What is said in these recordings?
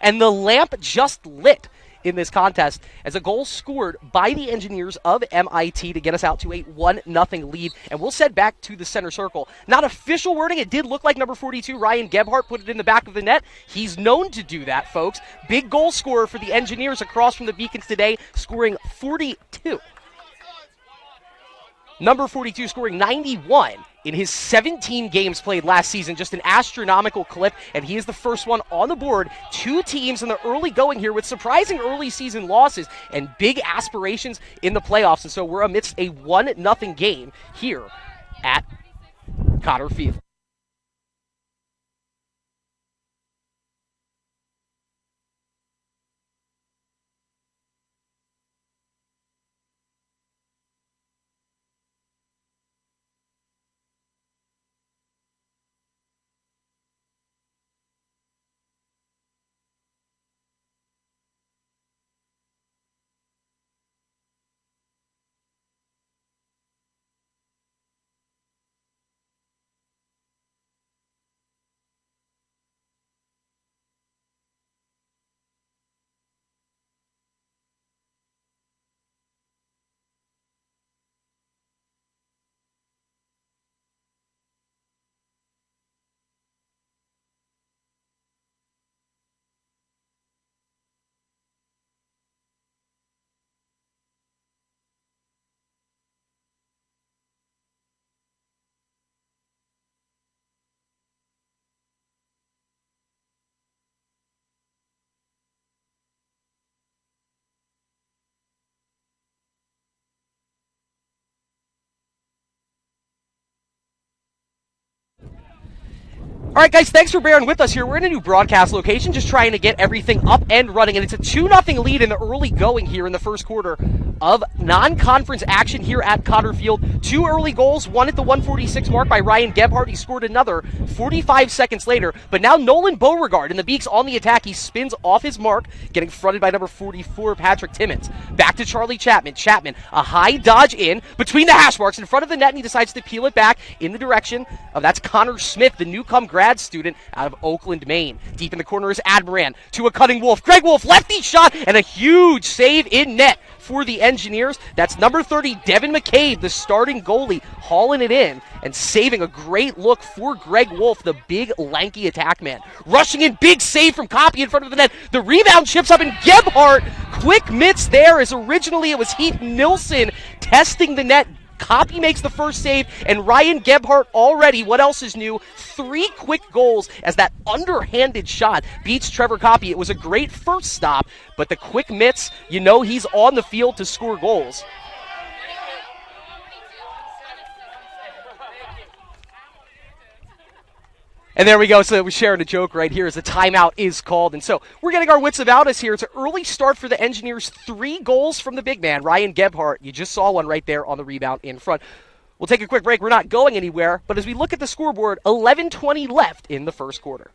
and the lamp just lit in this contest as a goal scored by the Engineers of MIT to get us out to a 1-0 lead. And we'll set back to the center circle. Not official wording. It did look like number 42, Ryan Gebhardt, put it in the back of the net. He's known to do that, folks. Big goal scorer for the Engineers across from the Beacons today, scoring 42. Number 42 scoring 91 in his 17 games played last season. Just an astronomical clip, and he is the first one on the board. Two teams in the early going here with surprising early season losses and big aspirations in the playoffs. And so we're amidst a 1-0 game here at Cotter Field. All right, guys, thanks for bearing with us here. We're in a new broadcast location, just trying to get everything up and running, and it's a 2-0 lead in the early going here in the first quarter of non-conference action here at Cotter Field. Two early goals, one at the 146 mark by Ryan Gebhardt. He scored another 45 seconds later, but now Nolan Beauregard in the Beaks on the attack. He spins off his mark, getting fronted by number 44, Patrick Timmons. Back to Charlie Chapman. Chapman, a high dodge in between the hash marks in front of the net, and he decides to peel it back in the direction of, that's Connor Smith, the newcomer grad student out of Oakland, Maine. Deep in the corner is Admiran to a cutting Wolf. Greg Wolf, lefty shot, and a huge save in net for the Engineers. That's number 30, Devin McCabe, the starting goalie, hauling it in and saving a great look for Greg Wolf, the big, lanky attack man. Rushing in, big save from Copy in front of the net. The rebound chips up, and Gebhardt, quick mitts there, as originally it was Heath Nilsson testing the net. Copy makes the first save, and Ryan Gebhardt already, what else is new? 3 quick goals as that underhanded shot beats Trevor Copy. It was a great first stop, but the quick mitts, you know he's on the field to score goals. And there we go. So we're sharing a joke right here as the timeout is called. And so we're getting our wits about us here. It's an early start for the Engineers. 3 goals from the big man, Ryan Gebhardt. You just saw one right there on the rebound in front. We'll take a quick break. We're not going anywhere. But as we look at the scoreboard, 11:20 left in the first quarter.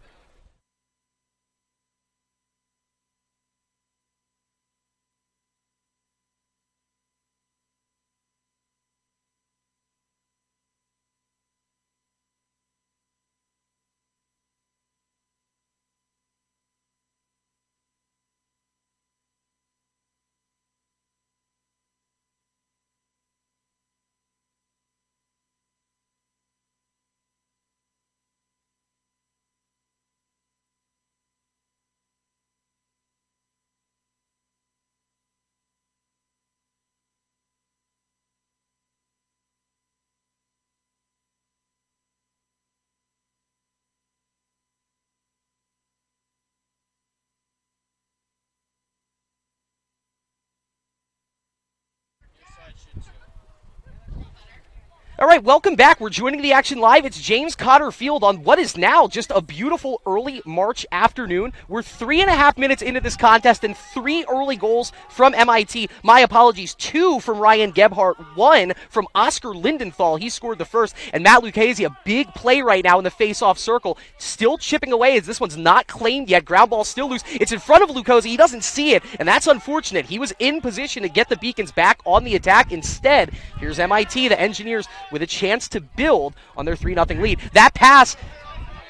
All right, welcome back. We're joining the action live. It's James Cotter Field on what is now just a beautiful early March afternoon. We're 3.5 minutes into this contest and 3 early goals from MIT. My apologies, 2 from Ryan Gebhardt, 1 from Oscar Lindenthal. He scored the first. And Matt Lucchese, a big play right now in the face-off circle, still chipping away as this one's not claimed yet. Ground ball still loose. It's in front of Lucchese. He doesn't see it, and that's unfortunate. He was in position to get the Beacons back on the attack. Instead, here's MIT, the Engineers, with a chance to build on their 3-0 lead. That pass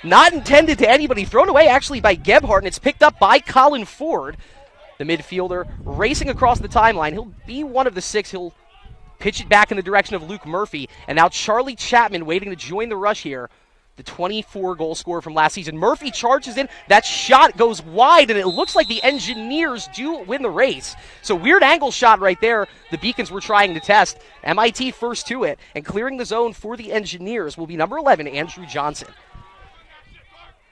Not intended to anybody. Thrown away actually by Gebhardt, and it's picked up by Colin Ford, the midfielder, racing across the timeline. He'll be one of the 6. He'll pitch it back in the direction of Luke Murphy. And now Charlie Chapman waiting to join the rush here. The 24-goal scorer from last season. Murphy charges in. That shot goes wide, and it looks like the Engineers do win the race. So weird angle shot right there. The Beacons were trying to test. MIT first to it, and clearing the zone for the Engineers will be number 11, Andrew Johnson.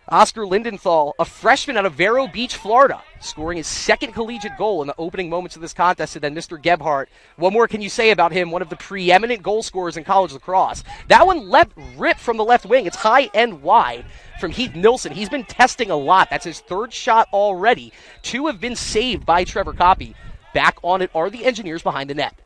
Oscar Lindenthal, a freshman out of Vero Beach, Florida, scoring his second collegiate goal in the opening moments of this contest, and then Mr. Gebhardt. What more can you say about him? One of the preeminent goal scorers in college lacrosse. That one ripped from the left wing. It's high and wide from Heath Nilsson. He's been testing a lot. That's his 3rd shot already. 2 have been saved by Trevor Coppy. Back on it are the Engineers behind the net.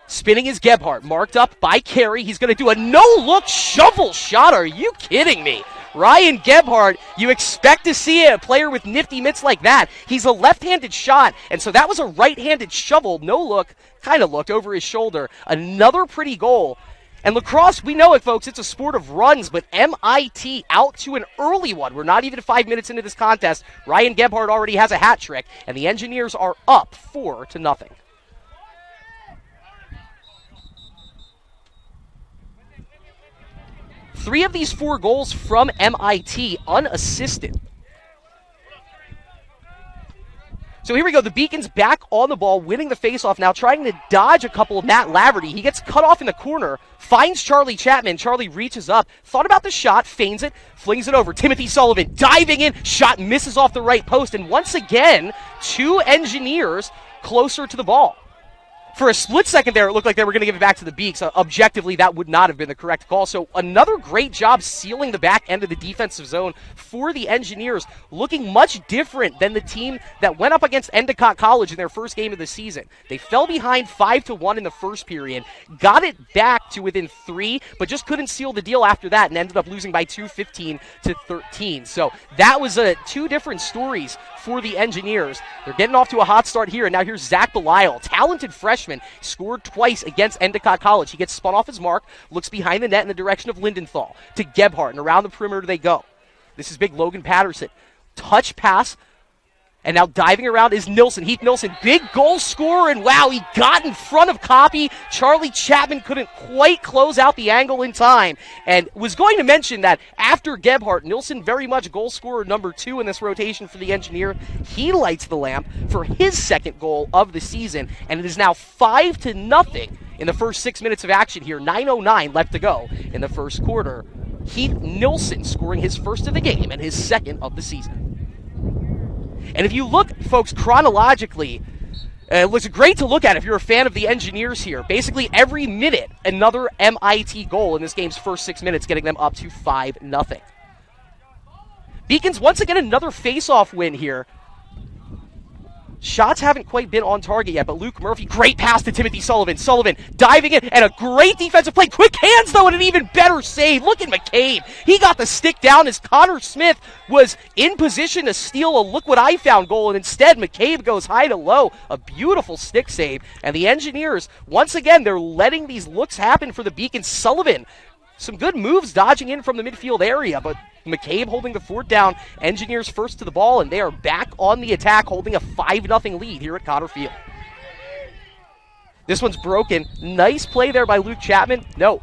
Spinning is Gebhardt, marked up by Carey. He's going to do a no-look shovel shot. Are you kidding me? Ryan Gebhardt, you expect to see a player with nifty mitts like that. He's a left-handed shot, and so that was a right-handed shovel. No look, kind of looked over his shoulder. Another pretty goal. And lacrosse, we know it, folks. It's a sport of runs, but MIT out to an early one. We're not even 5 minutes into this contest. Ryan Gebhardt already has a hat trick, and the Engineers are up 4-0. 3 of these 4 goals from MIT unassisted. So here we go. The Beacons back on the ball, winning the faceoff now, trying to dodge a couple of Matt Laverty. He gets cut off in the corner, finds Charlie Chapman. Charlie reaches up, thought about the shot, feigns it, flings it over. Timothy Sullivan diving in, shot misses off the right post, and once again, 2 Engineers closer to the ball. For a split second there, it looked like they were going to give it back to the Beaks. Objectively, that would not have been the correct call. So another great job sealing the back end of the defensive zone for the Engineers, looking much different than the team that went up against Endicott College in their first game of the season. They fell behind 5-1 in the first period, got it back to within 3, but just couldn't seal the deal after that and ended up losing by 2, 15-13. So that was 2 different stories for the Engineers. They're getting off to a hot start here, and now here's Zach Belisle, talented freshman, scored twice against Endicott College. He gets spun off his mark, looks behind the net in the direction of Lindenthal to Gebhardt, and around the perimeter they go. This is big Logan Patterson. Touch pass, and now diving around is Nilsson. Heath Nilsson, big goal scorer, and wow, he got in front of Coppy. Charlie Chapman couldn't quite close out the angle in time, and was going to mention that after Gebhardt, Nilsson very much goal scorer number 2 in this rotation for the Engineer. He lights the lamp for his second goal of the season, and it is now 5-0 in the first 6 minutes of action here. 9:09 left to go in the first quarter. Heath Nilsson scoring his first of the game and his second of the season. And if you look, folks, chronologically, it looks great to look at if you're a fan of the Engineers here. Basically, every minute, another MIT goal in this game's first 6 minutes, getting them up to 5-0. Beacons, once again, another face-off win here. Shots haven't quite been on target yet, but Luke Murphy, great pass to Timothy Sullivan. Sullivan diving in, and a great defensive play. Quick hands, though, and an even better save. Look at McCabe. He got the stick down as Connor Smith was in position to steal a look-what-I-found goal, and instead McCabe goes high to low. A beautiful stick save. And the Engineers, once again, they're letting these looks happen for the Beacons. Sullivan, some good moves dodging in from the midfield area, but McCabe holding the fort down. Engineers first to the ball, and they are back on the attack, holding a 5-0 lead here at Cotter Field. This one's broken. Nice play there by Luke Chapman. No.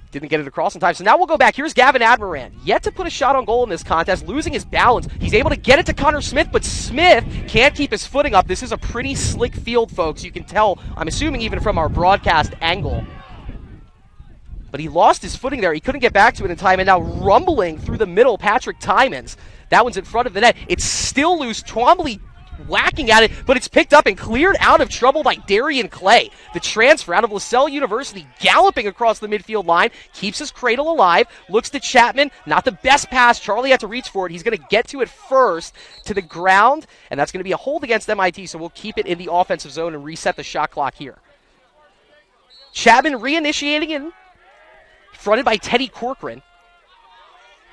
Didn't get it across in time. So now we'll go back. Here's Gavin Admiran. Yet to put a shot on goal in this contest, losing his balance. He's able to get it to Connor Smith, but Smith can't keep his footing up. This is a pretty slick field, folks. You can tell, I'm assuming even from our broadcast angle. But he lost his footing there. He couldn't get back to it in time, and now rumbling through the middle, Patrick Tymans. That one's in front of the net. It's still loose. Twombly whacking at it, but it's picked up and cleared out of trouble by Darian Clay. The transfer out of LaSalle University, galloping across the midfield line, keeps his cradle alive, looks to Chapman. Not the best pass. Charlie had to reach for it. He's going to get to it first to the ground, and that's going to be a hold against MIT, so we'll keep it in the offensive zone and reset the shot clock here. Chapman reinitiating in. Fronted by Teddy Corcoran.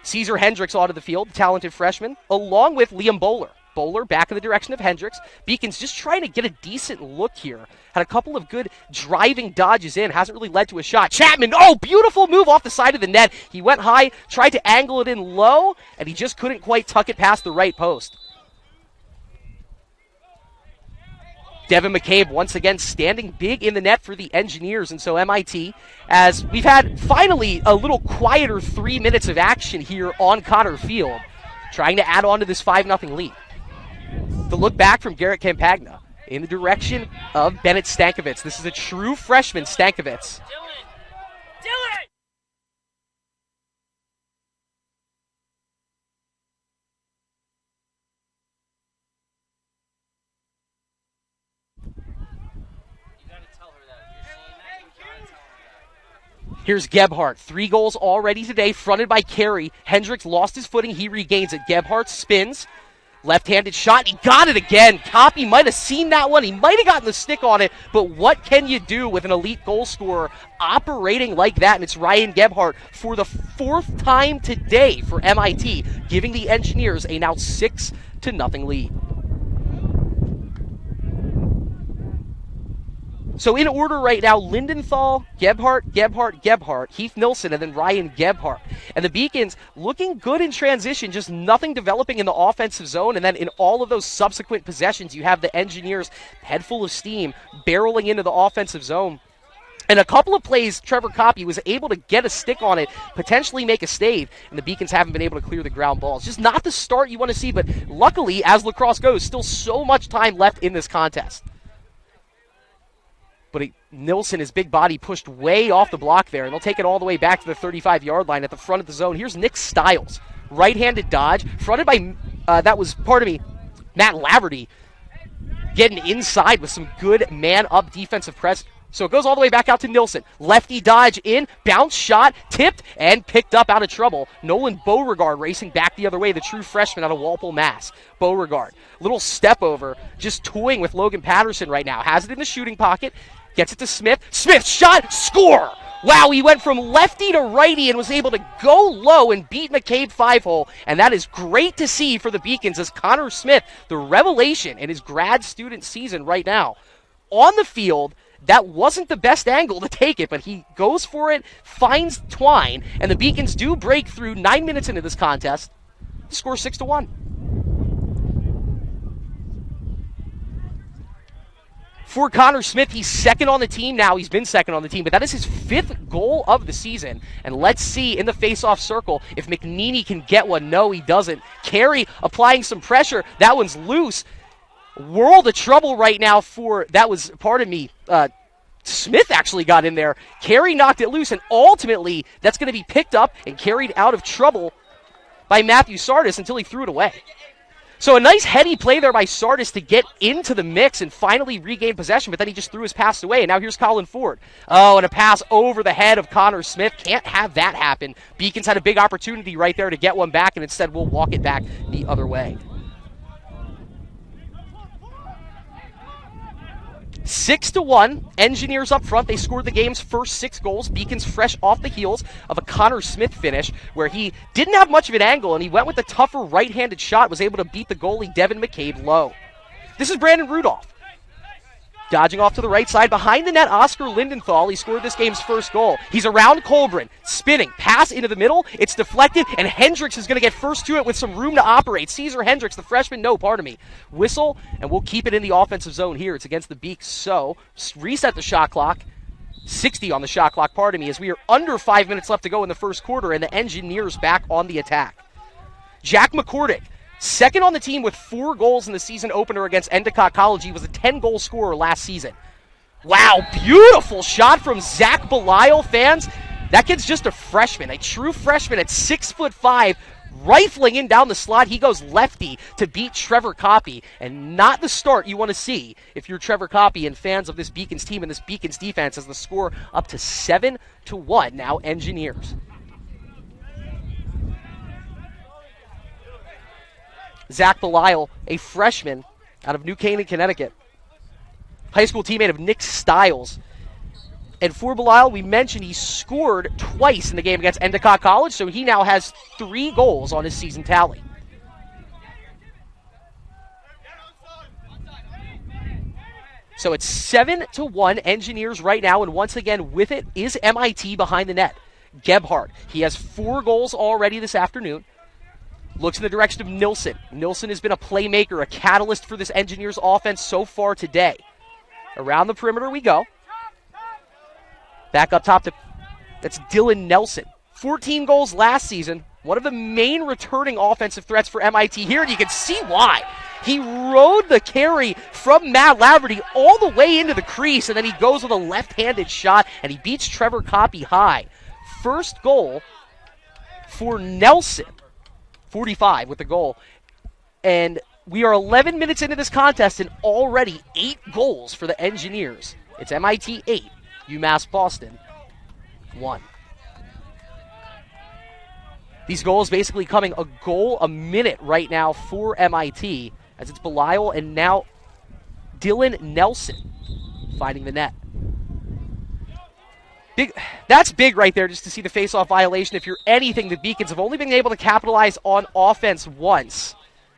Caesar Hendricks onto the field, talented freshman, along with Liam Bowler. Bowler back in the direction of Hendricks. Beacons just trying to get a decent look here. Had a couple of good driving dodges in. Hasn't really led to a shot. Chapman, oh, beautiful move off the side of the net. He went high, tried to angle it in low, and he just couldn't quite tuck it past the right post. Devin McCabe once again standing big in the net for the Engineers, and so MIT, as we've had finally a little quieter 3 minutes of action here on Connor Field, trying to add on to this 5-0 lead. The look back from Garrett Campagna in the direction of Bennett Stankovic. This is a true freshman, Stankovic. Here's Gebhardt. 3 goals already today, fronted by Carey. Hendricks lost his footing. He regains it. Gebhardt spins. Left-handed shot. He got it again. Copy might have seen that one. He might have gotten the stick on it. But what can you do with an elite goal scorer operating like that? And it's Ryan Gebhardt for the 4th time today for MIT, giving the Engineers a now 6-0 lead. So in order right now, Lindenthal, Gebhardt, Heath Nilsson, and then Ryan Gebhardt. And the Beacons looking good in transition, just nothing developing in the offensive zone. And then in all of those subsequent possessions, you have the Engineers head full of steam, barreling into the offensive zone. And a couple of plays, Trevor Copy was able to get a stick on it, potentially make a save, and the Beacons haven't been able to clear the ground balls. Just not the start you want to see, but luckily, as Lacrosse goes, still so much time left in this contest. But Nilsson, his big body, pushed way off the block there, and they'll take it all the way back to the 35-yard line at the front of the zone. Here's Nick Stiles. Right-handed dodge, fronted by, Matt Laverty, getting inside with some good man-up defensive press. So it goes all the way back out to Nilsson. Lefty dodge in, bounce shot, tipped, and picked up out of trouble. Nolan Beauregard racing back the other way, the true freshman out of Walpole, Mass. Beauregard, little step over, just toying with Logan Patterson right now. Has it in the shooting pocket, gets it to Smith. Smith shot, score! Wow, he went from lefty to righty and was able to go low and beat McCabe 5-hole. And that is great to see for the Beacons as Connor Smith, the revelation in his grad student season right now, on the field. That wasn't the best angle to take it, but he goes for it, finds Twine, and the Beacons do break through 9 minutes into this contest to score 6-1. For Connor Smith, he's second on the team now. He's been second on the team, but that is his 5th goal of the season. And let's see in the face-off circle if McNeely can get one. No, he doesn't. Carey applying some pressure. That one's loose. World of trouble right now for, Smith actually got in there. Carey knocked it loose, and ultimately that's going to be picked up and carried out of trouble by Matthew Sardis until he threw it away. So a nice heady play there by Sardis to get into the mix and finally regain possession, but then he just threw his pass away, and now here's Colin Ford. Oh, and a pass over the head of Connor Smith. Can't have that happen. Beacons had a big opportunity right there to get one back, and instead we'll walk it back the other way. 6-1, Engineers up front. They scored the game's first 6 goals. Beacons fresh off the heels of a Connor Smith finish where he didn't have much of an angle and he went with the tougher right-handed shot, was able to beat the goalie Devin McCabe low. This is Brandon Rudolph. Dodging off to the right side. Behind the net, Oscar Lindenthal. He scored this game's first goal. He's around Colbrin. Spinning. Pass into the middle. It's deflected, and Hendricks is going to get first to it with some room to operate. Caesar Hendricks, the freshman, whistle, and we'll keep it in the offensive zone here. It's against the Beaks, so reset the shot clock. 60 on the shot clock, as we are under 5 minutes left to go in the first quarter, and the Engineers back on the attack. Jack McCordick, second on the team with 4 goals in the season opener against Endicott College. He was a 10-goal scorer last season. Wow, beautiful shot from Zach Belial, fans. That kid's just a freshman, a true freshman at 6'5", rifling in down the slot. He goes lefty to beat Trevor Copy, and not the start you want to see if you're Trevor Copy and fans of this Beacons team and this Beacons defense, as the score up to 7-1 now Engineers. Zach Belial, a freshman out of New Canaan, Connecticut. High school teammate of Nick Stiles. And for Belial, we mentioned he scored twice in the game against Endicott College, so he now has 3 goals on his season tally. So it's 7-1 Engineers right now, and once again with it is MIT behind the net. Gebhardt, he has 4 goals already this afternoon. Looks in the direction of Nilsson. Nilsson has been a playmaker, a catalyst for this Engineers offense so far today. Around the perimeter we go. Back up top to, that's Dylan Nelson. 14 goals last season. One of the main returning offensive threats for MIT here, and you can see why. He rode the carry from Matt Laverty all the way into the crease, and then he goes with a left-handed shot, and he beats Trevor Coppy high. First goal for Nelson, 45 with the goal. And we are 11 minutes into this contest, and already 8 goals for the Engineers. It's MIT 8, UMass Boston 1. These goals basically coming a goal a minute right now for MIT, as it's Belial and now Dylan Nelson finding the net. That's big right there, just to see the face-off violation. If you're anything, the Beacons have only been able to capitalize on offense once.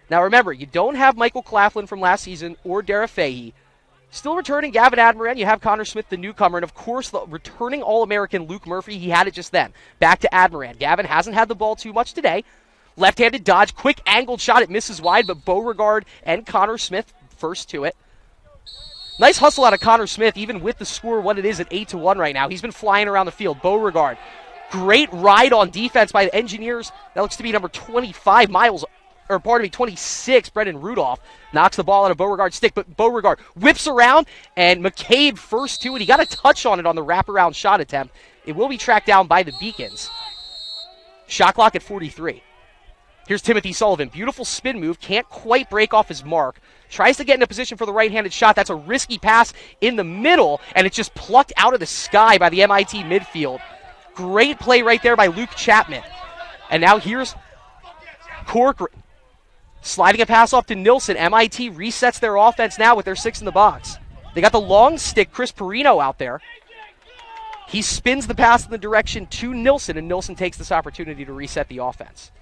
Now remember, you don't have Michael Claflin from last season or Dara Fahey. Still returning Gavin Admiran, you have Connor Smith, the newcomer, and of course the returning All-American Luke Murphy. He had it just then. Back to Admiran. Gavin hasn't had the ball too much today. Left-handed dodge, quick angled shot, it misses wide, but Beauregard and Connor Smith first to it. Nice hustle out of Connor Smith, even with the score what it is at 8-1 right now. He's been flying around the field. Beauregard, great ride on defense by the Engineers. That looks to be number 25, 26, Brendan Rudolph. Knocks the ball out of Beauregard's stick, but Beauregard whips around, and McCabe first to it. He got a touch on it on the wraparound shot attempt. It will be tracked down by the Beacons. Shot clock at 43. Here's Timothy Sullivan. Beautiful spin move. Can't quite break off his mark. Tries to get in a position for the right-handed shot. That's a risky pass in the middle, and it's just plucked out of the sky by the MIT midfield. Great play right there by Luke Chapman. And now here's Corcoran. Sliding a pass off to Nilsson. MIT resets their offense now with their 6 in the box. They got the long stick, Chris Perino, out there. He spins the pass in the direction to Nilsson, and Nilsson takes this opportunity to reset the offense.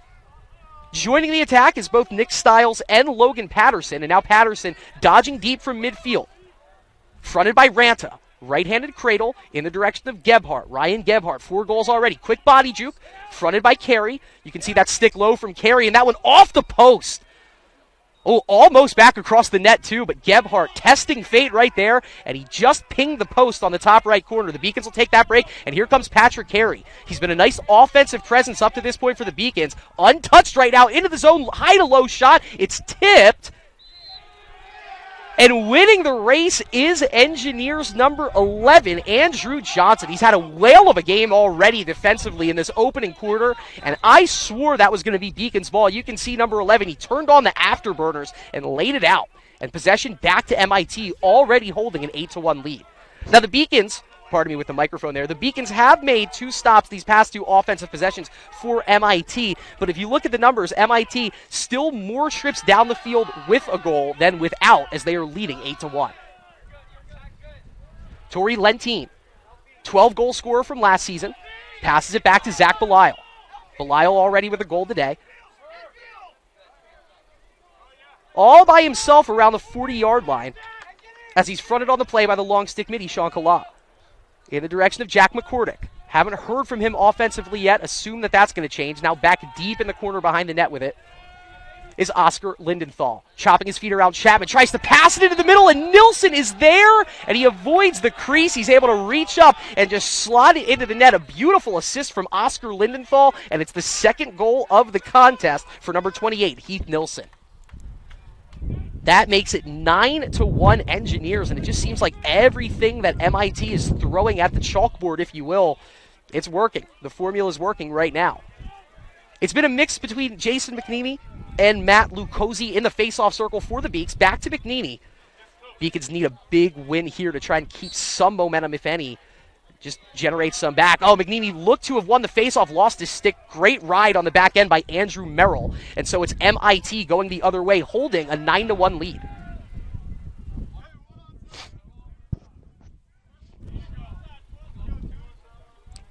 Joining the attack is both Nick Stiles and Logan Patterson, and now Patterson dodging deep from midfield. Fronted by Ranta. Right-handed cradle in the direction of Gebhardt. Ryan Gebhardt, 4 goals already. Quick body juke. Fronted by Carey. You can see that stick low from Carey, and that one off the post. Oh, almost back across the net too, but Gebhardt testing fate right there, and he just pinged the post on the top right corner. The Beacons will take that break, and here comes Patrick Carey. He's been a nice offensive presence up to this point for the Beacons. Untouched right now, into the zone, high to low shot. It's tipped. And winning the race is Engineers number 11, Andrew Johnson. He's had a whale of a game already defensively in this opening quarter, and I swore that was going to be Beacon's ball. You can see number 11, he turned on the afterburners and laid it out. And possession back to MIT, already holding an 8-1 lead. Now the Beacons, pardon me with the microphone there, the Beacons have made 2 stops these past 2 offensive possessions for MIT, but if you look at the numbers, MIT still more trips down the field with a goal than without, as they are leading 8-1. Tori Lentine, 12-goal scorer from last season, passes it back to Zach Belial. Belial already with a goal today. All by himself around the 40-yard line, as he's fronted on the play by the long stick midi, Sean Kala. In the direction of Jack McCordick. Haven't heard from him offensively yet. Assume that that's going to change. Now back deep in the corner behind the net with it is Oscar Lindenthal. Chopping his feet around Chapman. Tries to pass it into the middle, and Nilsson is there, and he avoids the crease. He's able to reach up and just slot it into the net. A beautiful assist from Oscar Lindenthal, and it's the 2nd goal of the contest for number 28, Heath Nilsson. That makes it 9-1 Engineers, and it just seems like everything that MIT is throwing at the chalkboard, if you will, it's working. The formula is working right now. It's been a mix between Jason McNeely and Matt Lucozzi in the face-off circle for the Beaks. Back to McNeely. Beacons need a big win here to try and keep some momentum, if any. Just generate some back. Oh, McNeely looked to have won the faceoff, lost his stick. Great ride on the back end by Andrew Merrill. And so it's MIT going the other way, holding a 9-1 lead.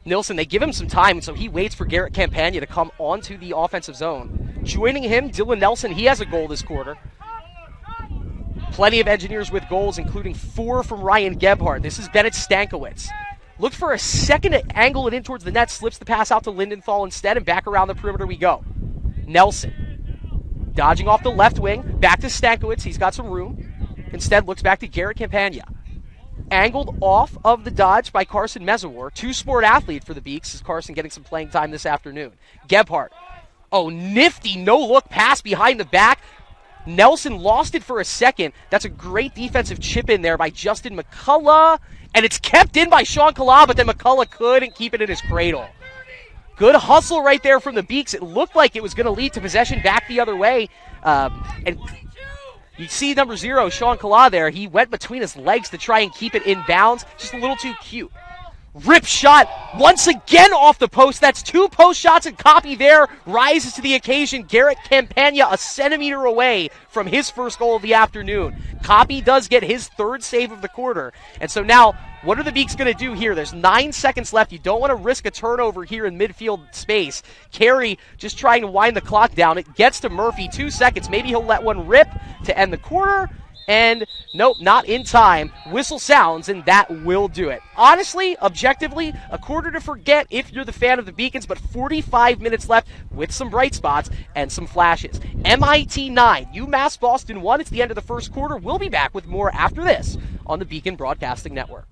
Nilsson, they give him some time, and so he waits for Garrett Campagna to come onto the offensive zone. Joining him, Dylan Nelson. He has a goal this quarter. Plenty of Engineers with goals, including 4 from Ryan Gebhardt. This is Bennett Stankiewicz. Looked for a second to angle it in towards the net, slips the pass out to Lindenthal instead, and back around the perimeter we go. Nelson, dodging off the left wing, back to Stankiewicz. He's got some room. Instead, looks back to Garrett Campagna. Angled off of the dodge by Carson Mezawar, two-sport athlete for the Beaks, as Carson getting some playing time this afternoon. Gebhardt. Oh, nifty no-look pass behind the back. Nelson lost it for a second. That's a great defensive chip in there by Justin McCullough. And it's kept in by Sean Kala, but then McCullough couldn't keep it in his cradle. Good hustle right there from the Beaks. It looked like it was going to lead to possession back the other way. And you see number 0, Sean Kala there. He went between his legs to try and keep it in bounds. Just a little too cute. Rip shot once again off the post. That's 2 post shots, and Copy there rises to the occasion. Garrett Campagna a centimeter away from his first goal of the afternoon. Copy does get his 3rd save of the quarter. And so now, what are the Beaks going to do here? There's 9 seconds left. You don't want to risk a turnover here in midfield space. Carey just trying to wind the clock down. It gets to Murphy. 2 seconds. Maybe he'll let one rip to end the quarter. And nope, not in time. Whistle sounds, and that will do it. Honestly, objectively, a quarter to forget if you're the fan of the Beacons, but 45 minutes left with some bright spots and some flashes. MIT 9, UMass Boston 1. It's the end of the first quarter. We'll be back with more after this on the Beacon Broadcasting Network.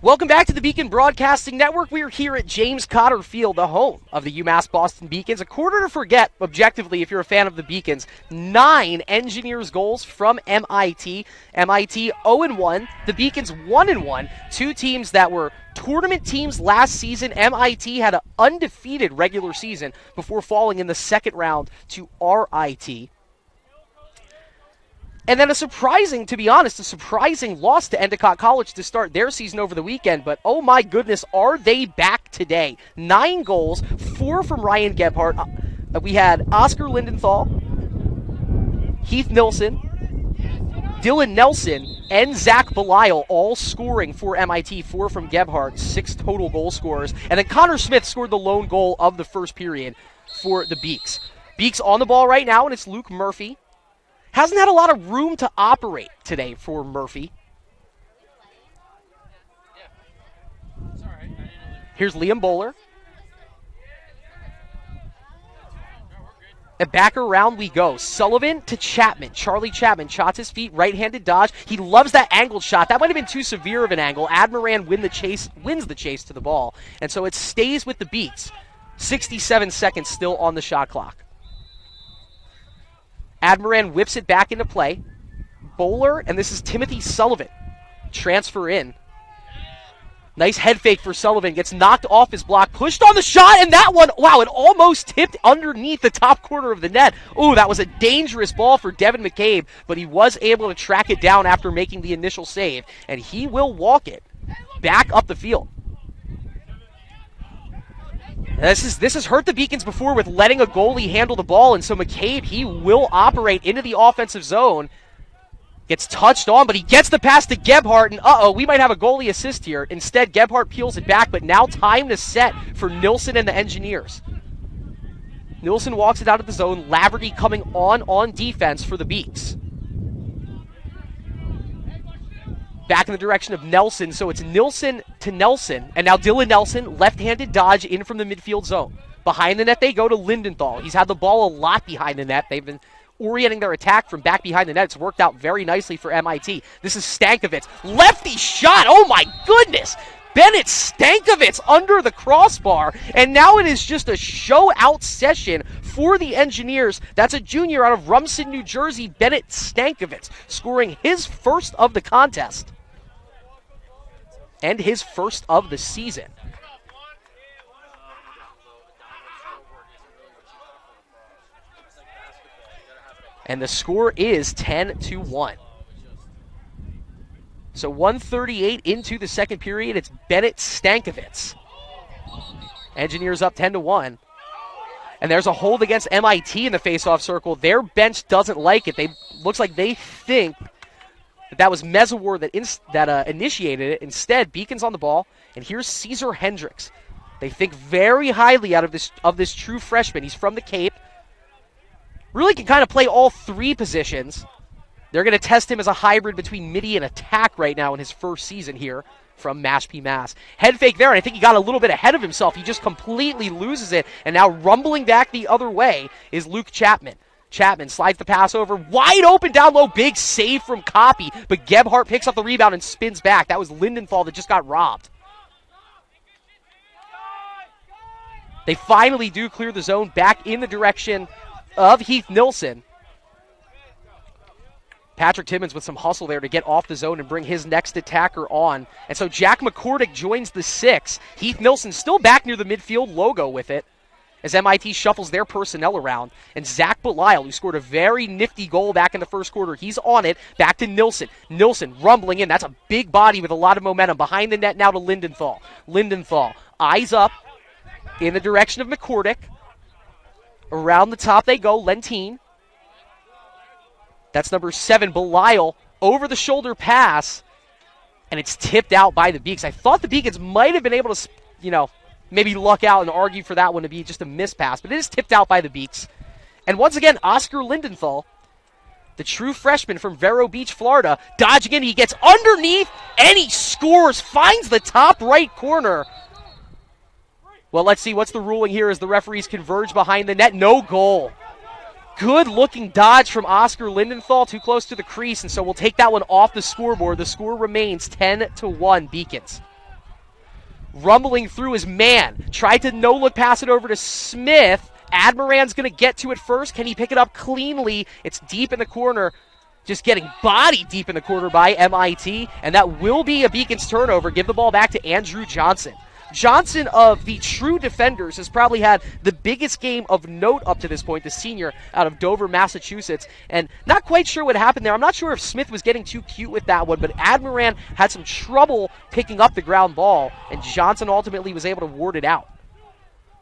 Welcome back to the Beacon Broadcasting Network. We are here at James Cotter Field, the home of the UMass Boston Beacons. A quarter to forget, objectively, if you're a fan of the Beacons. 9 Engineers goals from MIT. MIT 0-1. The Beacons 1-1. 2 teams that were tournament teams last season. MIT had an undefeated regular season before falling in the second round to RIT. And then a surprising loss to Endicott College to start their season over the weekend. But oh my goodness, are they back today? 9 goals, 4 from Ryan Gebhardt. We had Oscar Lindenthal, Heath Nilsson, Dylan Nelson, and Zach Belial all scoring for MIT. 4 from Gebhardt, 6 total goal scorers. And then Connor Smith scored the lone goal of the first period for the Beaks. Beaks on the ball right now, and it's Luke Murphy. Hasn't had a lot of room to operate today for Murphy. Here's Liam Bowler. And back around we go. Sullivan to Chapman. Charlie Chapman shots his feet, right-handed dodge. He loves that angled shot. That might have been too severe of an angle. Admiran wins the chase to the ball. And so it stays with the Beats. 67 seconds still on the shot clock. Admiran whips it back into play. Bowler, and this is Timothy Sullivan. Transfer in. Nice head fake for Sullivan. Gets knocked off his block. Pushed on the shot, and that one, wow, it almost tipped underneath the top corner of the net. Ooh, that was a dangerous ball for Devin McCabe, but he was able to track it down after making the initial save, and he will walk it back up the field. This has hurt the Beacons before with letting a goalie handle the ball, and so McCabe, he will operate into the offensive zone. Gets touched on, but he gets the pass to Gebhardt, and we might have a goalie assist here. Instead, Gebhardt peels it back, but now time to set for Nilsson and the Engineers. Nilsson walks it out of the zone. Laverty coming on defense for the Beaks. Back in the direction of Nelson, so it's Nilsson to Nelson, and now Dylan Nelson, left-handed dodge in from the midfield zone. Behind the net they go to Lindenthal. He's had the ball a lot behind the net. They've been orienting their attack from back behind the net. It's worked out very nicely for MIT. This is Stankovic. Lefty shot. Oh my goodness. Bennett Stankovic under the crossbar. And now it is just a show-out session for the Engineers. That's a junior out of Rumson, New Jersey, Bennett Stankovic, scoring his first of the contest and his first of the season. And the score is 10-1. So 1:38 into the second period. It's Bennett Stankovic. Engineers up 10-1. And there's a hold against MIT in the faceoff circle. Their bench doesn't like it. Looks like they think that was Mesawar that initiated it. Instead, Beacon's on the ball, and here's Caesar Hendricks. They think very highly out of this true freshman. He's from the Cape. Really can kind of play all three positions. They're going to test him as a hybrid between midi and attack right now in his first season here from Mashpee, Mass. Head fake there, and I think he got a little bit ahead of himself. He just completely loses it, and now rumbling back the other way is Luke Chapman. Chapman slides the pass over, wide open down low, big save from Copy, but Gebhardt picks up the rebound and spins back. That was Lindenthal that just got robbed. They finally do clear the zone back in the direction of Heath Nilsson. Patrick Timmons with some hustle there to get off the zone and bring his next attacker on. And so Jack McCordick joins the six. Heath Nilsson still back near the midfield logo with it as MIT shuffles their personnel around. And Zach Belial, who scored a very nifty goal back in the first quarter, he's on it. Back to Nilsson. Nilsson rumbling in. That's a big body with a lot of momentum. Behind the net now to Lindenthal. Lindenthal, eyes up in the direction of McCordick. Around the top they go, Lentine. That's number 7, Belial, over the shoulder pass, and it's tipped out by the Beaks. I thought the Beacons might have been able to, maybe luck out and argue for that one to be just a mispass, but it is tipped out by the Beaks. And once again, Oscar Lindenthal, the true freshman from Vero Beach, Florida, dodging in. He gets underneath, and he scores, finds the top right corner. Well, let's see what's the ruling here as the referees converge behind the net. No goal. Good-looking dodge from Oscar Lindenthal, too close to the crease, and so we'll take that one off the scoreboard. The score remains 10-1 Beacons. Rumbling through his man. Tried to no-look pass it over to Smith. Admiran's going to get to it first. Can he pick it up cleanly? It's deep in the corner. Just getting bodied deep in the corner by MIT, and that will be a Beacons turnover. Give the ball back to Andrew Johnson. Johnson, of the true defenders, has probably had the biggest game of note up to this point, the senior out of Dover, Massachusetts. And not quite sure what happened there. I'm not sure if Smith was getting too cute with that one, but Admiran had some trouble picking up the ground ball, and Johnson ultimately was able to ward it out.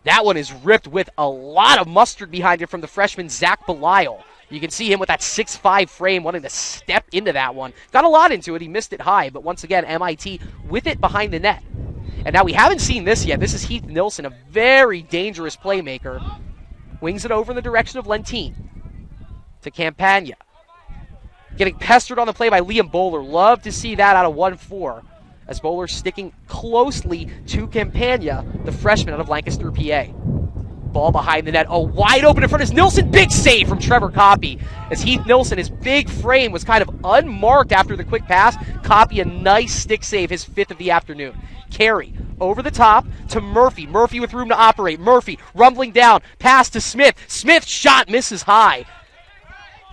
That one is ripped with a lot of mustard behind it from the freshman Zach Belial. You can see him with that 6'5 frame wanting to step into that one. Got a lot into it. He missed it high, but once again, MIT with it behind the net. And now we haven't seen this yet. This is Heath Nilsson, a very dangerous playmaker. Wings it over in the direction of Lentine to Campagna. Getting pestered on the play by Liam Bowler. Love to see that out of 1-4. As Bowler sticking closely to Campagna, the freshman out of Lancaster, PA. Ball behind the net. Oh, wide open in front is Nilsson. Big save from Trevor Copy. As Heath Nilsson, his big frame was kind of unmarked after the quick pass. Copy, a nice stick save, his 5th of the afternoon. Carry over the top to Murphy. Murphy with room to operate. Murphy rumbling down. Pass to Smith. Smith shot misses high.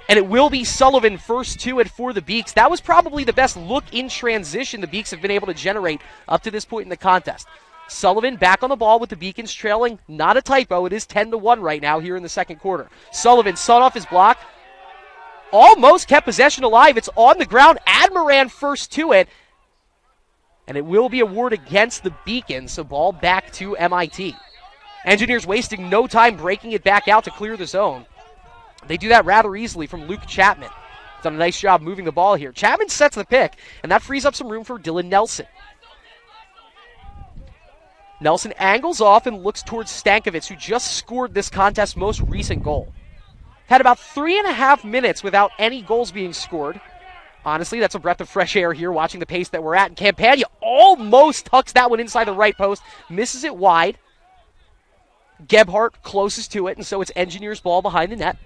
And it will be Sullivan first to it for the Beaks. That was probably the best look in transition the Beaks have been able to generate up to this point in the contest. Sullivan back on the ball with the Beacons trailing. Not a typo. It is 10-1 right now here in the second quarter. Sullivan sawed off his block. Almost kept possession alive. It's on the ground. Admiran first to it. And it will be a ward against the Beacons, so ball back to MIT. Engineers wasting no time breaking it back out to clear the zone. They do that rather easily from Luke Chapman. done a nice job moving the ball here. Chapman sets the pick, and that frees up some room for Dylan Nelson. Nelson angles off and looks towards Stankovic, who just scored this contest's most recent goal. Had about 3.5 minutes without any goals being scored. Honestly, that's a breath of fresh air here, watching the pace that we're at. And Campagna almost tucks that one inside the right post, misses it wide. Gebhardt closest to it, and so it's Engineers' ball behind the net.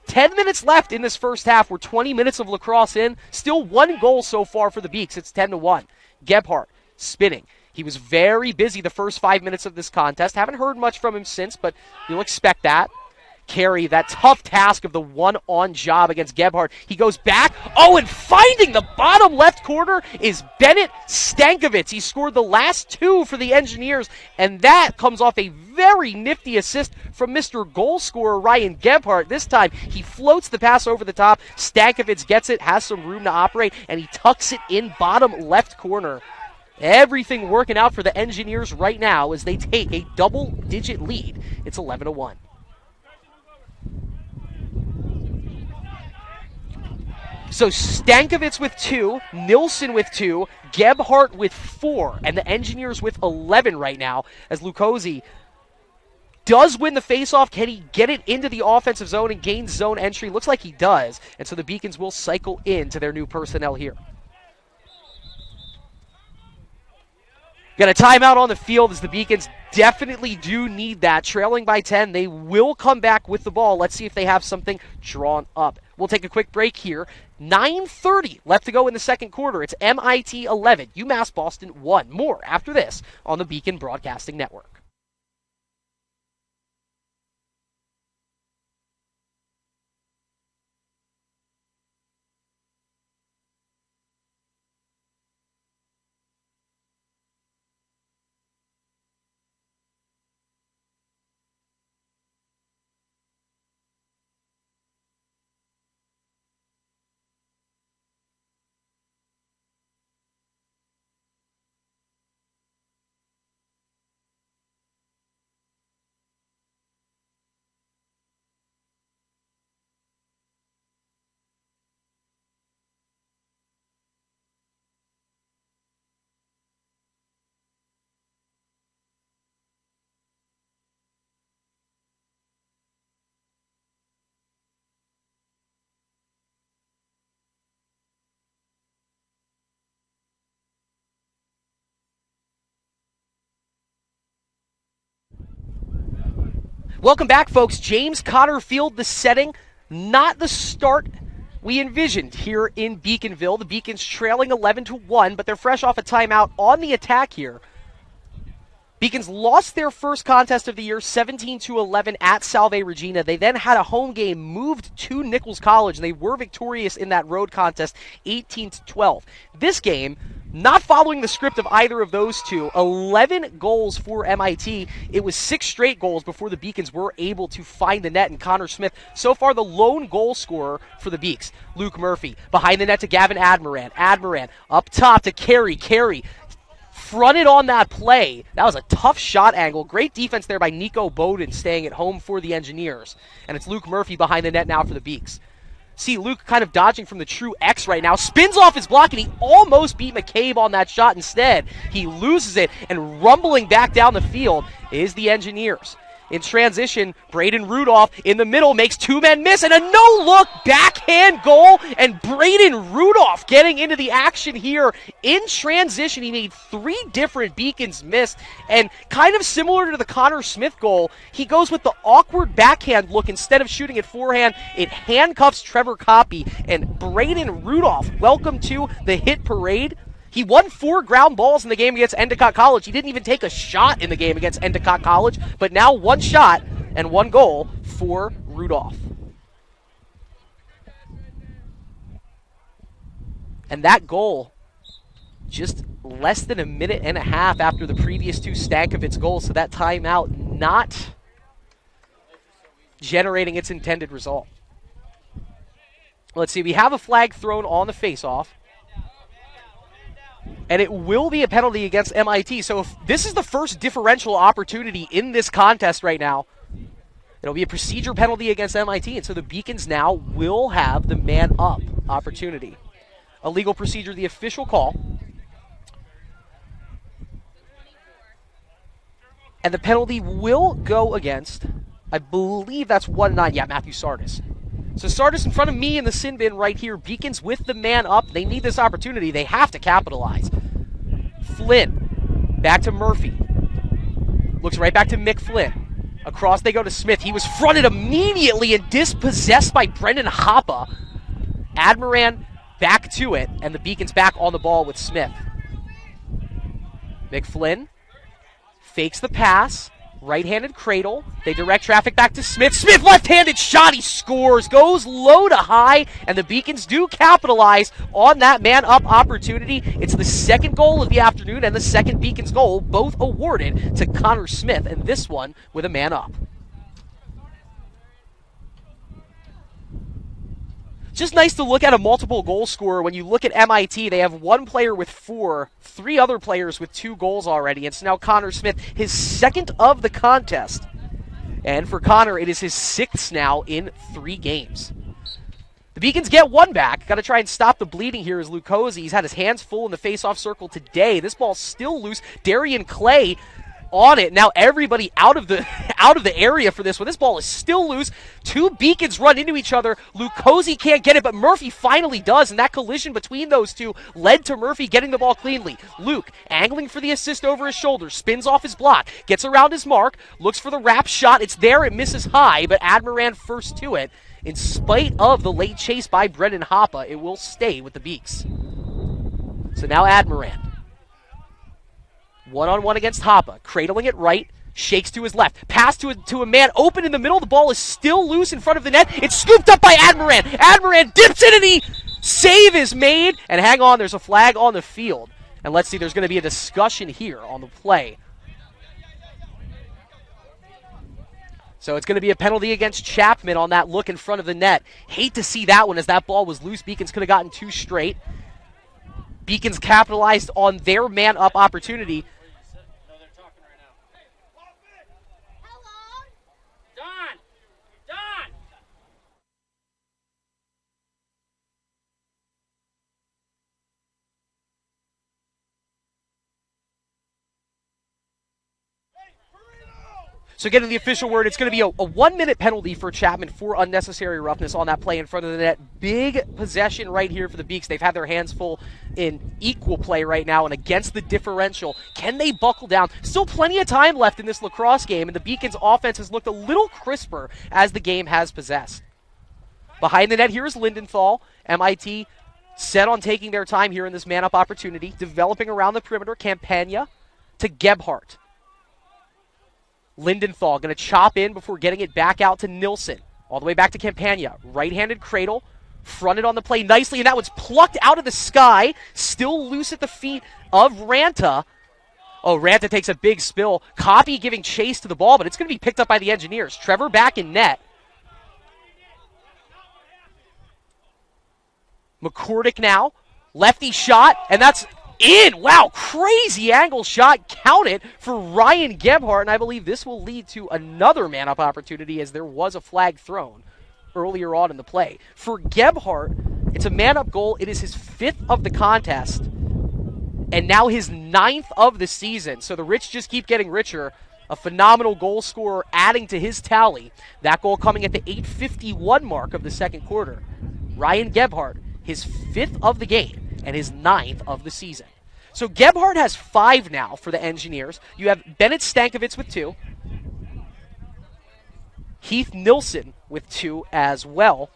10 minutes left in this first half. We're 20 minutes of lacrosse in. Still one goal so far for the Beaks. It's 10-1. Gebhardt spinning. He was very busy the first 5 minutes of this contest. Haven't heard much from him since, but you'll expect that. Carry that tough task of the one-on job against Gebhardt. He goes back. Oh, and finding the bottom left corner is Bennett Stankovic. He scored the last two for the Engineers, and that comes off a very nifty assist from Mr. Goal scorer Ryan Gebhardt. This time, he floats the pass over the top. Stankovic gets it, has some room to operate, and he tucks it in bottom left corner. Everything working out for the Engineers right now as they take a double-digit lead. It's 11-1. So Stankovic with 2, Nilsson with 2, Gebhardt with 4, and the Engineers with 11 right now as Lukosi does win the faceoff. Can he get it into the offensive zone and gain zone entry? Looks like he does, and so the Beacons will cycle into their new personnel here. Got a timeout on the field as the Beacons definitely do need that. Trailing by 10, they will come back with the ball. Let's see if they have something drawn up. We'll take a quick break here. 9:30 left to go in the second quarter. It's MIT 11, UMass Boston 1. More after this on the Beacon Broadcasting Network. Welcome back, folks. James Cotter Field, the setting, not the start we envisioned here in Beaconville. The Beacons trailing 11-1, but they're fresh off a timeout on the attack here. Beacons lost their first contest of the year, 17-11 at Salve Regina. They then had a home game moved to Nichols College, and they were victorious in that road contest, 18-12. This game, not following the script of either of those two, 11 goals for MIT. It was 6 straight goals before the Beacons were able to find the net, and Connor Smith, so far the lone goal scorer for the Beaks. Luke Murphy, behind the net to Gavin Admiran. Admiran, up top to Carey. Carey fronted on that play. That was a tough shot angle. Great defense there by Nico Bowden, staying at home for the Engineers. And it's Luke Murphy behind the net now for the Beaks. See Luke kind of dodging from the true X right now. Spins off his block, and he almost beat McCabe on that shot. Instead, he loses it, and rumbling back down the field is the Engineers. In transition, Braden Rudolph in the middle makes 2 men miss, and a no-look backhand goal, and Braden Rudolph getting into the action here in transition. He made 3 different Beacons miss, and kind of similar to the Connor Smith goal, he goes with the awkward backhand look. Instead of shooting it forehand, it handcuffs Trevor Coppi, and Braden Rudolph, welcome to the hit parade. He won 4 ground balls in the game against Endicott College. He didn't even take a shot in the game against Endicott College, but now 1 shot and 1 goal for Rudolph. And that goal, just less than a minute and a half after the previous 2 Stankovic goals, so that timeout not generating its intended result. Let's see, we have a flag thrown on the face-off. And it will be a penalty against MIT. So if this is the first differential opportunity in this contest right now. It'll be a procedure penalty against MIT, and so the Beacons now will have the man-up opportunity. A legal procedure, the official call. And the penalty will go against, I believe that's 1-9. Yeah, Matthew Sardis. So Sardis in front of me in the sin bin right here. Beacons with the man up. They need this opportunity. They have to capitalize. Flynn. Back to Murphy. Looks right back to Mick Flynn. Across they go to Smith. He was fronted immediately and dispossessed by Brendan Hoppe. Admiran back to it, and the Beacons back on the ball with Smith. Mick Flynn fakes the pass. Right-handed cradle. They direct traffic back to Smith. Smith, left-handed shot. He scores. Goes low to high, and the Beacons do capitalize on that man-up opportunity. It's the second goal of the afternoon and the second Beacons goal, both awarded to Connor Smith, and this one with a man-up. Just nice to look at a multiple goal scorer. When you look at MIT, they have one player with 4, 3 other players with 2 goals already. It's now Connor Smith, his second of the contest. And for Connor, it is his 6th now in 3 games. The Beacons get one back. Got to try and stop the bleeding here as Lucozzi. He's had his hands full in the face-off circle today. This ball's still loose. Darian Clay on it. Now everybody out of the area for this one. This ball is still loose. 2 Beacons run into each other. Lucozzi can't get it, but Murphy finally does, and that collision between those two led to Murphy getting the ball cleanly. Luke, angling for the assist over his shoulder, spins off his block, gets around his mark, looks for the wrap shot. It's there, it misses high, but Admiran first to it. In spite of the late chase by Brendan Hoppe, it will stay with the Beaks. So now Admiran. One-on-one against Hoppe, cradling it right, shakes to his left, pass to a man open in the middle. The ball is still loose in front of the net. It's scooped up by Admiran. Admiran dips in, and the save is made. And hang on, there's a flag on the field. And let's see, there's going to be a discussion here on the play. So it's going to be a penalty against Chapman on that look in front of the net. Hate to see that one as that ball was loose. Beacons could have gotten 2 straight. Beacons capitalized on their man-up opportunity. So getting the official word, it's going to be a 1-minute penalty for Chapman for unnecessary roughness on that play in front of the net. Big possession right here for the Beaks. They've had their hands full in equal play right now and against the differential. Can they buckle down? Still plenty of time left in this lacrosse game, and the Beacons' offense has looked a little crisper as the game has possessed. Behind the net here is Lindenthal. MIT set on taking their time here in this man-up opportunity, developing around the perimeter. Campagna to Gebhardt. Lindenthal going to chop in before getting it back out to Nilsson. All the way back to Campagna. Right-handed cradle. Fronted on the play nicely, and that one's plucked out of the sky. Still loose at the feet of Ranta. Oh, Ranta takes a big spill. Copy giving chase to the ball, but it's going to be picked up by the Engineers. Trevor back in net. McCordick now. Lefty shot, and that's in. Wow, crazy angle shot. Count it for Ryan Gebhardt, and I believe this will lead to another man-up opportunity as there was a flag thrown earlier on in the play. For Gebhardt, it's a man-up goal. It is his 5th of the contest, and now his 9th of the season. So the rich just keep getting richer. A phenomenal goal scorer adding to his tally. That goal coming at the 8:51 mark of the second quarter. Ryan Gebhardt, his 5th of the game, and his 9th of the season. So Gebhardt has 5 now for the Engineers. You have Bennett Stankovic with 2. Heath Nilsson with 2 as well.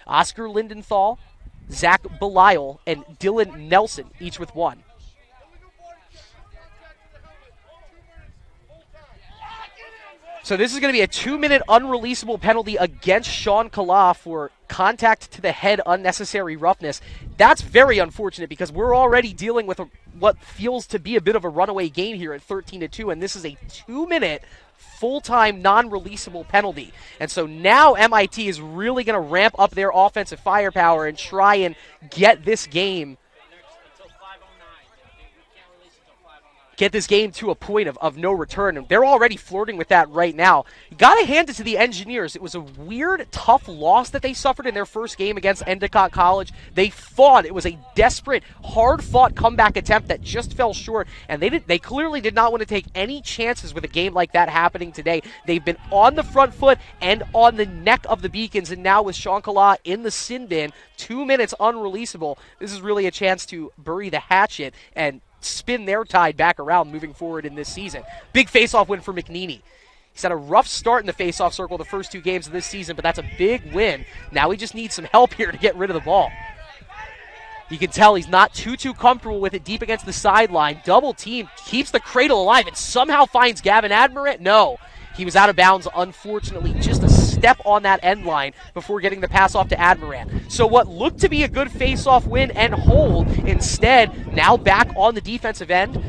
Oscar Lindenthal, Zach Belial, and Dylan Nelson, each with 1. So this is going to be a 2-minute unreleasable penalty against Sean Kala for contact to the head, unnecessary roughness. That's very unfortunate because we're already dealing with what feels to be a bit of a runaway game here at 13-2, and this is a 2-minute full-time non-releasable penalty. And so now MIT is really going to ramp up their offensive firepower and try and get this game. get this game to a point of no return. And they're already flirting with that right now. Got to hand it to the Engineers. It was a weird, tough loss that they suffered in their first game against Endicott College. They fought. It was a desperate, hard-fought comeback attempt that just fell short. And they clearly did not want to take any chances with a game like that happening today. They've been on the front foot and on the neck of the Beacons. And now with Sean Kala in the sin bin, 2 minutes unreleasable, this is really a chance to bury the hatchet and spin their tide back around moving forward in this season. Big face-off win for McNeely. He's had a rough start in the face-off circle the first 2 games of this season, but that's a big win. Now he just needs some help here to get rid of the ball. You can tell he's not too comfortable with it deep against the sideline. Double team, keeps the cradle alive, and somehow finds Gavin Admirant. No, he was out of bounds, unfortunately, just a step on that end line before getting the pass off to Admirant. So what looked to be a good face-off win and hold, instead, now back on the defensive end,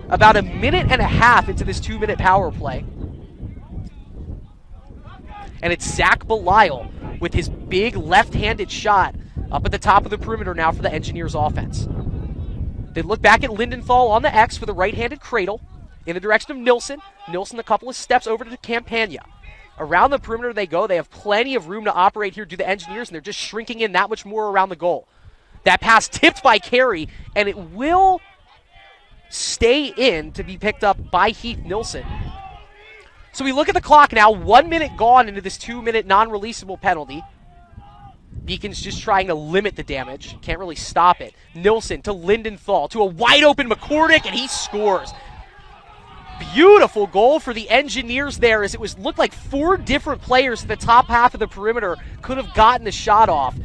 about a minute and a half into this 2-minute power play. And it's Zach Belial with his big left-handed shot up at the top of the perimeter now for the Engineers offense. They look back at Lindenthal on the X for the right-handed cradle in the direction of Nilsson. Nilsson a couple of steps over to Campagna. Around the perimeter they go. They have plenty of room to operate here, do the Engineers, and they're just shrinking in that much more around the goal. That pass tipped by Carey, and it will stay in to be picked up by Heath Nilsson. So we look at the clock now, 1 minute gone into this 2-minute non-releasable penalty. Beacon's just trying to limit the damage. Can't really stop it. Nilsson to Lindenthal to a wide-open McCordick, and he scores. Beautiful goal for the Engineers there, as it looked like 4 different players at the top half of the perimeter could have gotten the shot off.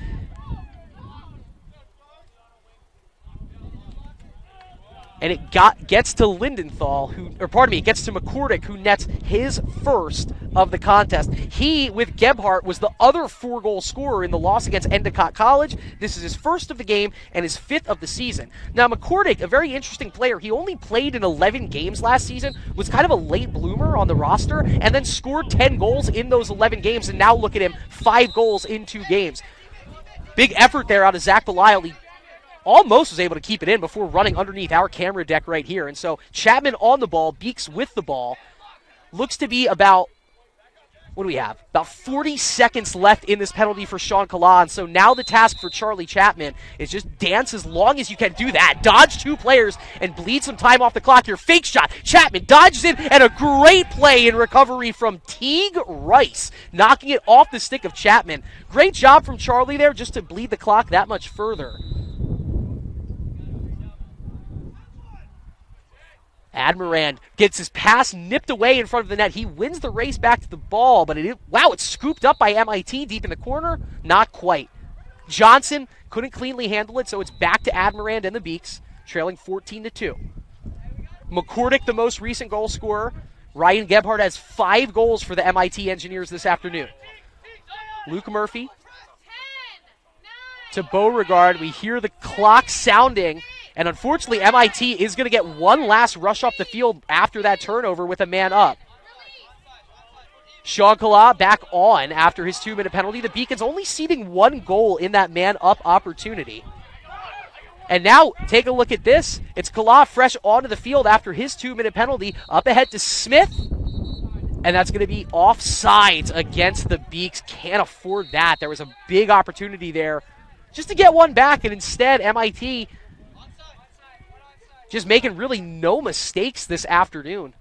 And it gets to Lindenthal, it gets to McCordick, who nets his first of the contest. He, with Gebhardt, was the other 4-goal scorer in the loss against Endicott College. This is his first of the game and his 5th of the season. Now, McCordick, a very interesting player. He only played in 11 games last season, was kind of a late bloomer on the roster, and then scored 10 goals in those 11 games, and now look at him, 5 goals in 2 games. Big effort there out of Zach Belial. He almost was able to keep it in before running underneath our camera deck right here. And so Chapman on the ball, Beeks with the ball. Looks to be about, what do we have? About 40 seconds left in this penalty for Sean Kala. So now the task for Charlie Chapman is just dance as long as you can do that. Dodge 2 players and bleed some time off the clock here. Fake shot. Chapman dodges in, and a great play in recovery from Teague Rice, knocking it off the stick of Chapman. Great job from Charlie there just to bleed the clock that much further. Admirand gets his pass nipped away in front of the net. He wins the race back to the ball, but it's scooped up by MIT deep in the corner. Not quite. Johnson couldn't cleanly handle it, so it's back to Admirand and the Beaks, trailing 14-2. McCordick, the most recent goal scorer. Ryan Gebhardt has 5 goals for the MIT Engineers this afternoon. Luke Murphy to Beauregard. We hear the clock sounding. And unfortunately, MIT is going to get one last rush off the field after that turnover with a man up. Sean Kala back on after his 2-minute penalty. The Beacons only ceding 1 goal in that man-up opportunity. And now, take a look at this. It's Kala fresh onto the field after his 2-minute penalty. Up ahead to Smith. And that's going to be offsides against the Beaks. Can't afford that. There was a big opportunity there just to get one back. And instead, MIT just making really no mistakes this afternoon.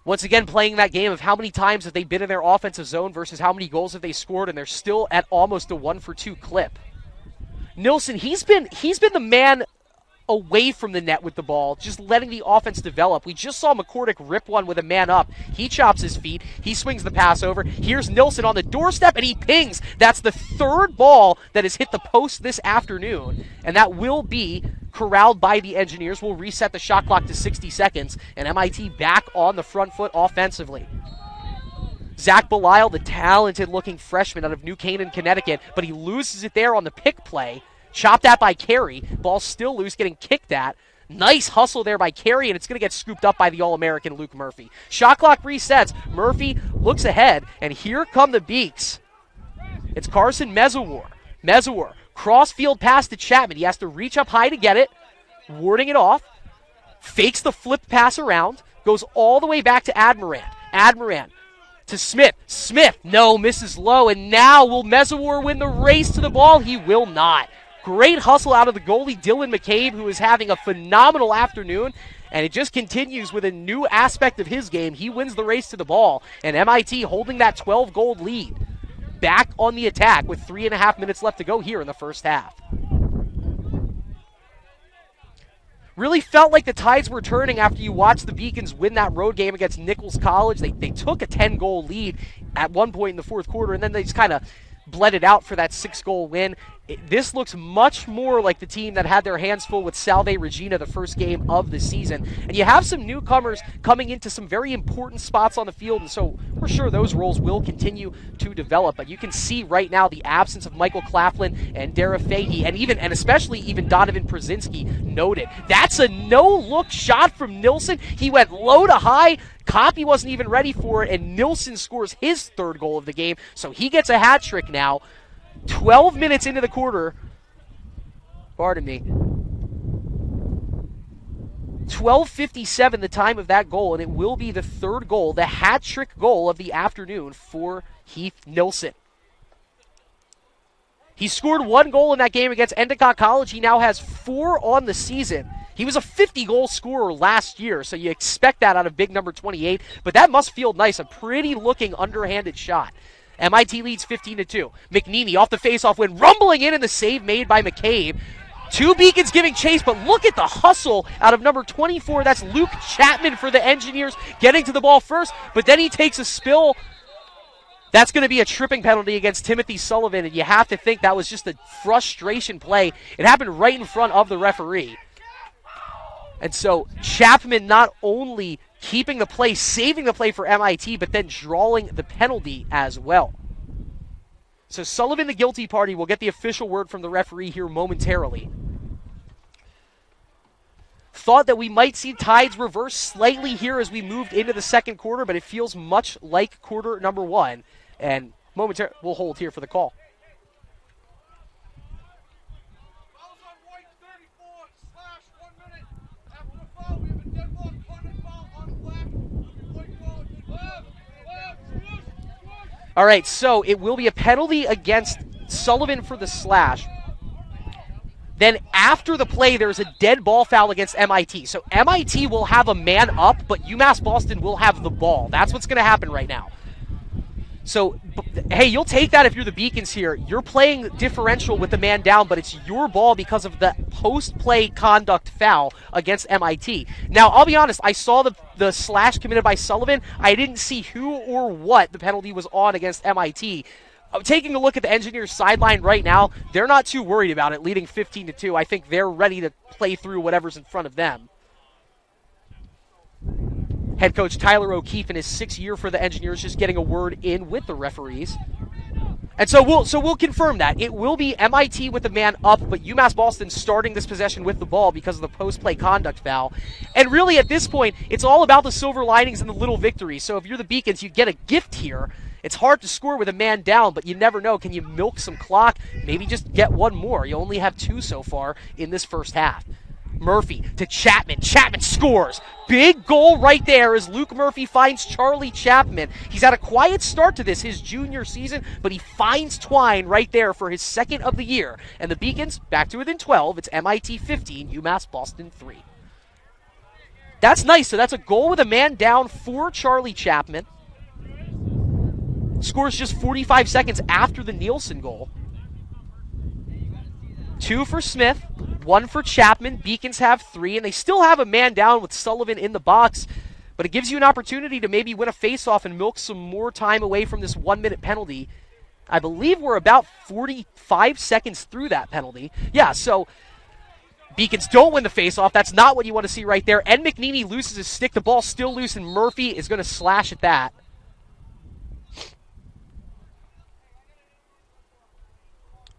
Once again, playing that game of how many times have they been in their offensive zone versus how many goals have they scored, and they're still at almost a 1-for-2 clip. Nilsson, he's been the man away from the net with the ball, just letting the offense develop. We just saw McCordick rip one with a man up. He chops his feet. He swings the pass over. Here's Nilsson on the doorstep, and he pings. That's the 3rd ball that has hit the post this afternoon, and that will be corralled by the Engineers. We'll reset the shot clock to 60 seconds, and MIT back on the front foot offensively. Zach Belial, the talented-looking freshman out of New Canaan, Connecticut, but he loses it there on the pick play. Chopped at by Carey. Ball still loose, getting kicked at. Nice hustle there by Carey, and it's going to get scooped up by the All-American Luke Murphy. Shot clock resets. Murphy looks ahead, and here come the Beaks. It's Carson Mezawar. Mezawar, cross-field pass to Chapman. He has to reach up high to get it. Warding it off. fakes the flip pass around, goes all the way back to Admiran. Admiran to Smith. Smith, no, misses low, and now will Mesawar win the race to the ball? He will not. Great hustle out of the goalie, Dylan McCabe, who is having a phenomenal afternoon, and it just continues with a new aspect of his game. He wins the race to the ball, and MIT holding that 12-goal lead. Back on the attack with 3.5 minutes left to go here in the first half. Really felt like the tides were turning after you watched the Beacons win that road game against Nichols College. They took a 10-goal lead at one point in the fourth quarter, and then they just kind of bled it out for that 6-goal win. This looks much more like the team that had their hands full with Salve Regina the first game of the season. And you have some newcomers coming into some very important spots on the field, and so we're sure those roles will continue to develop. But you can see right now the absence of Michael Claflin and Dara Fahey, and especially even Donovan Przinski noted. That's a no-look shot from Nilsson. He went low to high. Copy wasn't even ready for it, and Nilsson scores his third goal of the game, so he gets a hat trick now. 12 minutes into the quarter. Pardon me. 12:57 the time of that goal, and it will be the third goal, the hat trick goal of the afternoon for Heath Nilsson. He scored 1 goal in that game against Endicott College. He now has 4 on the season. He was a 50-goal scorer last year, so you expect that out of big number 28, but that must feel nice, a pretty-looking underhanded shot. MIT leads 15-2. McNeely off the faceoff win, rumbling in the save made by McCabe. 2 Beacons giving chase, but look at the hustle out of number 24. That's Luke Chapman for the Engineers, getting to the ball first, but then he takes a spill. That's going to be a tripping penalty against Timothy Sullivan, and you have to think that was just a frustration play. It happened right in front of the referee. And so Chapman not only keeping the play, saving the play for MIT, but then drawing the penalty as well. So Sullivan, the guilty party, will get the official word from the referee here momentarily. Thought that we might see tides reverse slightly here as we moved into the second quarter, but it feels much like quarter number 1. And momentarily, we'll hold here for the call. All right, so it will be a penalty against Sullivan for the slash. Then after the play, there's a dead ball foul against MIT. So MIT will have a man up, but UMass Boston will have the ball. That's what's going to happen right now. So, hey, you'll take that if you're the Beacons here. You're playing differential with the man down, but it's your ball because of the post-play conduct foul against MIT. Now, I'll be honest, I saw the slash committed by Sullivan. I didn't see who or what the penalty was on against MIT. Taking a look at the Engineers sideline right now, they're not too worried about it, leading 15-2. I think they're ready to play through whatever's in front of them. Head coach Tyler O'Keefe in his 6th year for the Engineers just getting a word in with the referees. And so we'll confirm that. It will be MIT with the man up, but UMass Boston starting this possession with the ball because of the post-play conduct foul. And really at this point, it's all about the silver linings and the little victories. So if you're the Beacons, you get a gift here. It's hard to score with a man down, but you never know. Can you milk some clock? Maybe just get one more. You only have 2 so far in this first half. Murphy to Chapman. Chapman scores. Big goal right there as Luke Murphy finds Charlie Chapman. He's had a quiet start to this, his junior season, but he finds Twine right there for his 2nd of the year. And the Beacons back to within 12. It's MIT 15, UMass Boston 3. That's nice. So that's a goal with a man down for Charlie Chapman. Scores just 45 seconds after the Nielsen goal. 2 for Smith, 1 for Chapman. Beacons have 3, and they still have a man down with Sullivan in the box, but it gives you an opportunity to maybe win a faceoff and milk some more time away from this 1-minute penalty. I believe we're about 45 seconds through that penalty. Yeah, so Beacons don't win the faceoff. That's not what you want to see right there. Ed McNeely loses his stick. The ball's still loose, and Murphy is going to slash at that.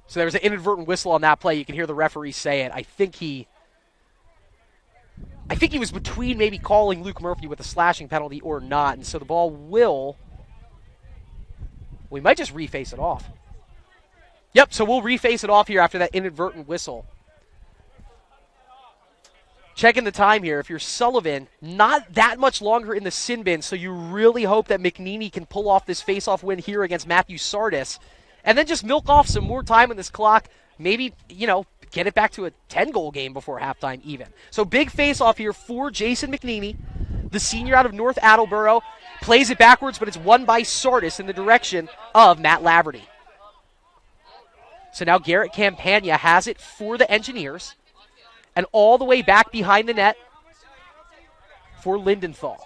So there was an inadvertent whistle on that play. You can hear the referee say it. I think he was between maybe calling Luke Murphy with a slashing penalty or not. And so the ball we might just reface it off. Yep, so we'll reface it off here after that inadvertent whistle. checking the time here. If you're Sullivan, not that much longer in the sin bin, so you really hope that McNeely can pull off this face-off win here against Matthew Sardis, and then just milk off some more time in this clock. Maybe, get it back to a 10-goal game before halftime even. So big face-off here for Jason McNeely, the senior out of North Attleboro. Plays it backwards, but it's won by Sardis in the direction of Matt Laverty. So now Garrett Campagna has it for the Engineers. And all the way back behind the net for Lindenthal.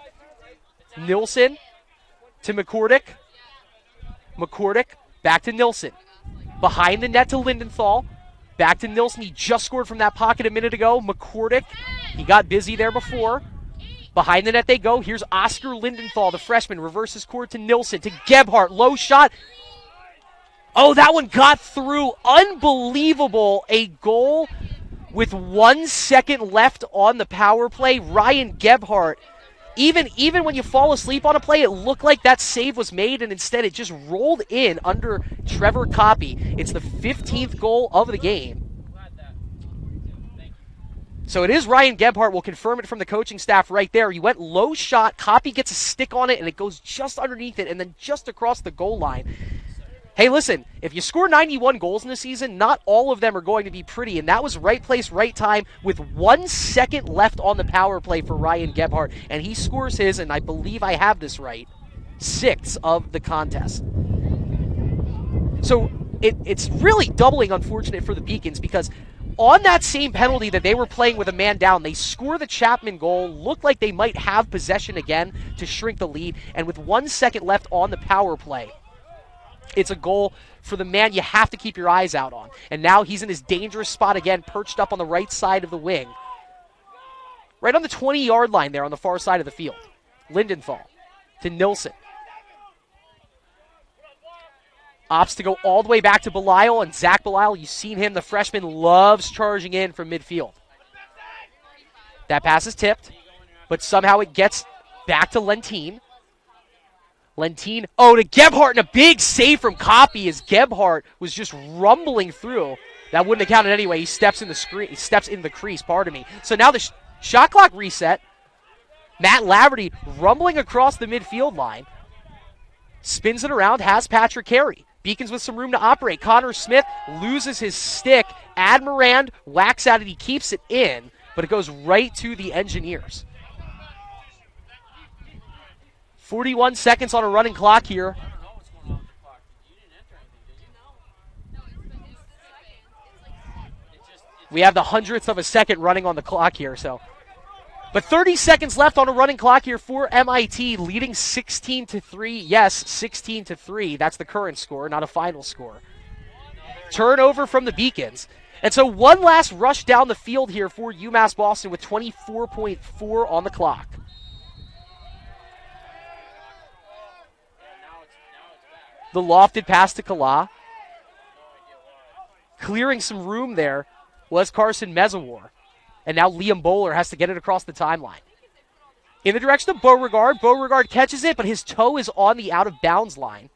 Nilsson to McCordick. McCordick back to Nilsson. Behind the net to Lindenthal. Back to Nilsson. He just scored from that pocket a minute ago. McCordick, he got busy there before. Behind the net they go. Here's Oscar Lindenthal, the freshman. Reverses court to Nilsson, to Gebhardt. Low shot. Oh, that one got through. Unbelievable. A goal with 1 second left on the power play. Ryan Gebhardt. Even when you fall asleep on a play, it looked like that save was made, and instead it just rolled in under Trevor Coppy. It's the 15th goal of the game. So it is Ryan Gebhardt. Will confirm it from the coaching staff right there. He went low shot. Coppy gets a stick on it, and it goes just underneath it and then just across the goal line. Hey, listen, if you score 91 goals in the season, not all of them are going to be pretty, and that was right place, right time with 1 second left on the power play for Ryan Gebhardt, and he scores his, and I believe I have this right, 6th of the contest. So it's really doubling unfortunate for the Beacons because on that same penalty that they were playing with a man down, they score the Chapman goal, looked like they might have possession again to shrink the lead, and with 1 second left on the power play, it's a goal for the man you have to keep your eyes out on. And now he's in his dangerous spot again, perched up on the right side of the wing. Right on the 20-yard line there on the far side of the field. Lindenthal to Nilsson. Opts to go all the way back to Belisle, and Zach Belisle, you've seen him, the freshman, loves charging in from midfield. That pass is tipped, but somehow it gets back to Lentine. Lentine, to Gebhardt, and a big save from Coppy as Gebhardt was just rumbling through. That wouldn't have counted anyway. He steps in the crease, pardon me. So now the shot clock reset. Matt Laverty rumbling across the midfield line. Spins it around, has Patrick Carey. Beacons with some room to operate. Connor Smith loses his stick. Admirand whacks at it. He keeps it in, but it goes right to the Engineers. 41 seconds on a running clock here. We have the 100th of a second running on the clock here, so. But 30 seconds left on a running clock here for MIT, leading 16-3. Yes, 16-3. That's the current score, not a final score. Turnover from the Beacons. And so one last rush down the field here for UMass Boston with 24.4 on the clock. The lofted pass to Kala. Clearing some room there was Carson Mezawar. And now Liam Bowler has to get it across the timeline. In the direction of Beauregard. Beauregard catches it, but his toe is on the out-of-bounds line.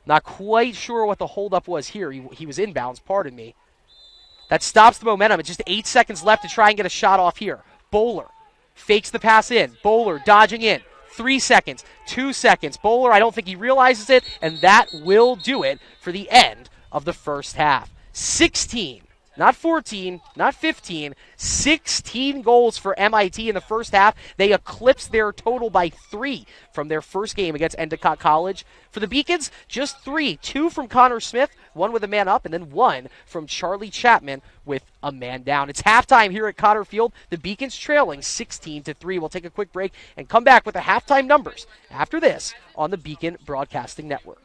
Not quite sure what the holdup was here. He was inbounds, pardon me. That stops the momentum. It's just 8 seconds left to try and get a shot off here. Bowler fakes the pass in. Bowler dodging in. 3 seconds, 2 seconds. Bowler, I don't think he realizes it, and that will do it for the end of the first half. 16, not 14, not 15, 16 goals for MIT in the first half. They eclipsed their total by 3 from their first game against Endicott College. For the Beacons, just 3. 2 from Connor Smith, 1 with a man up, and then 1 from Charlie Chapman with a man down. It's halftime here at Cotter Field. The Beacons trailing 16-3. We'll take a quick break and come back with the halftime numbers after this on the Beacon Broadcasting Network.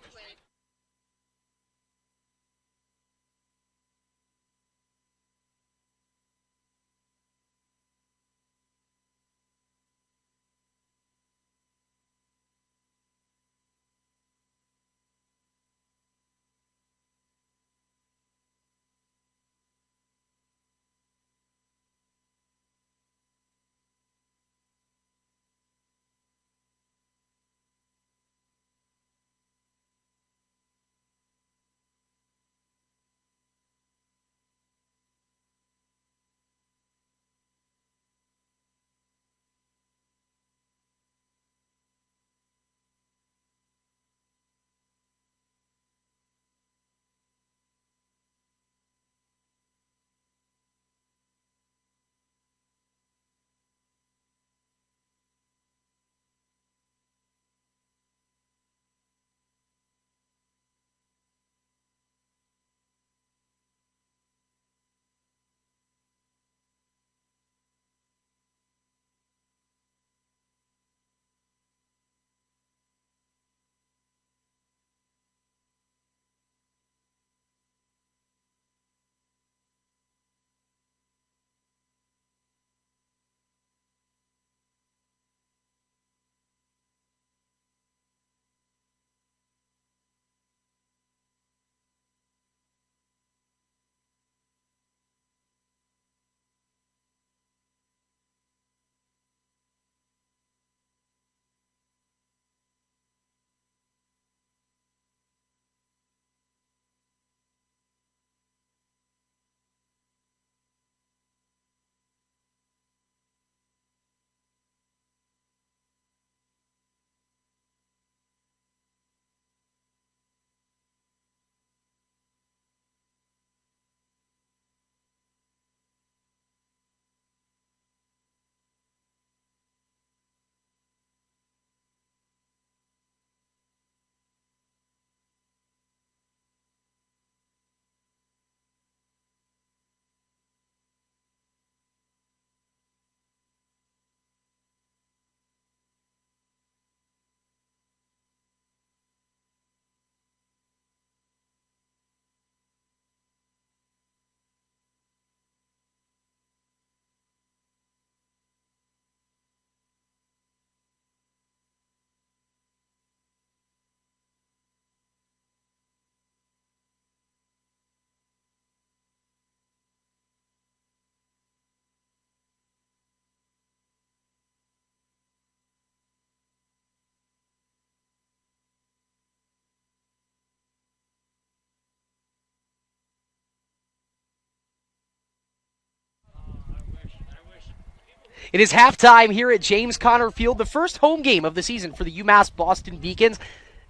It is halftime here at James Conner Field, the first home game of the season for the UMass Boston Beacons.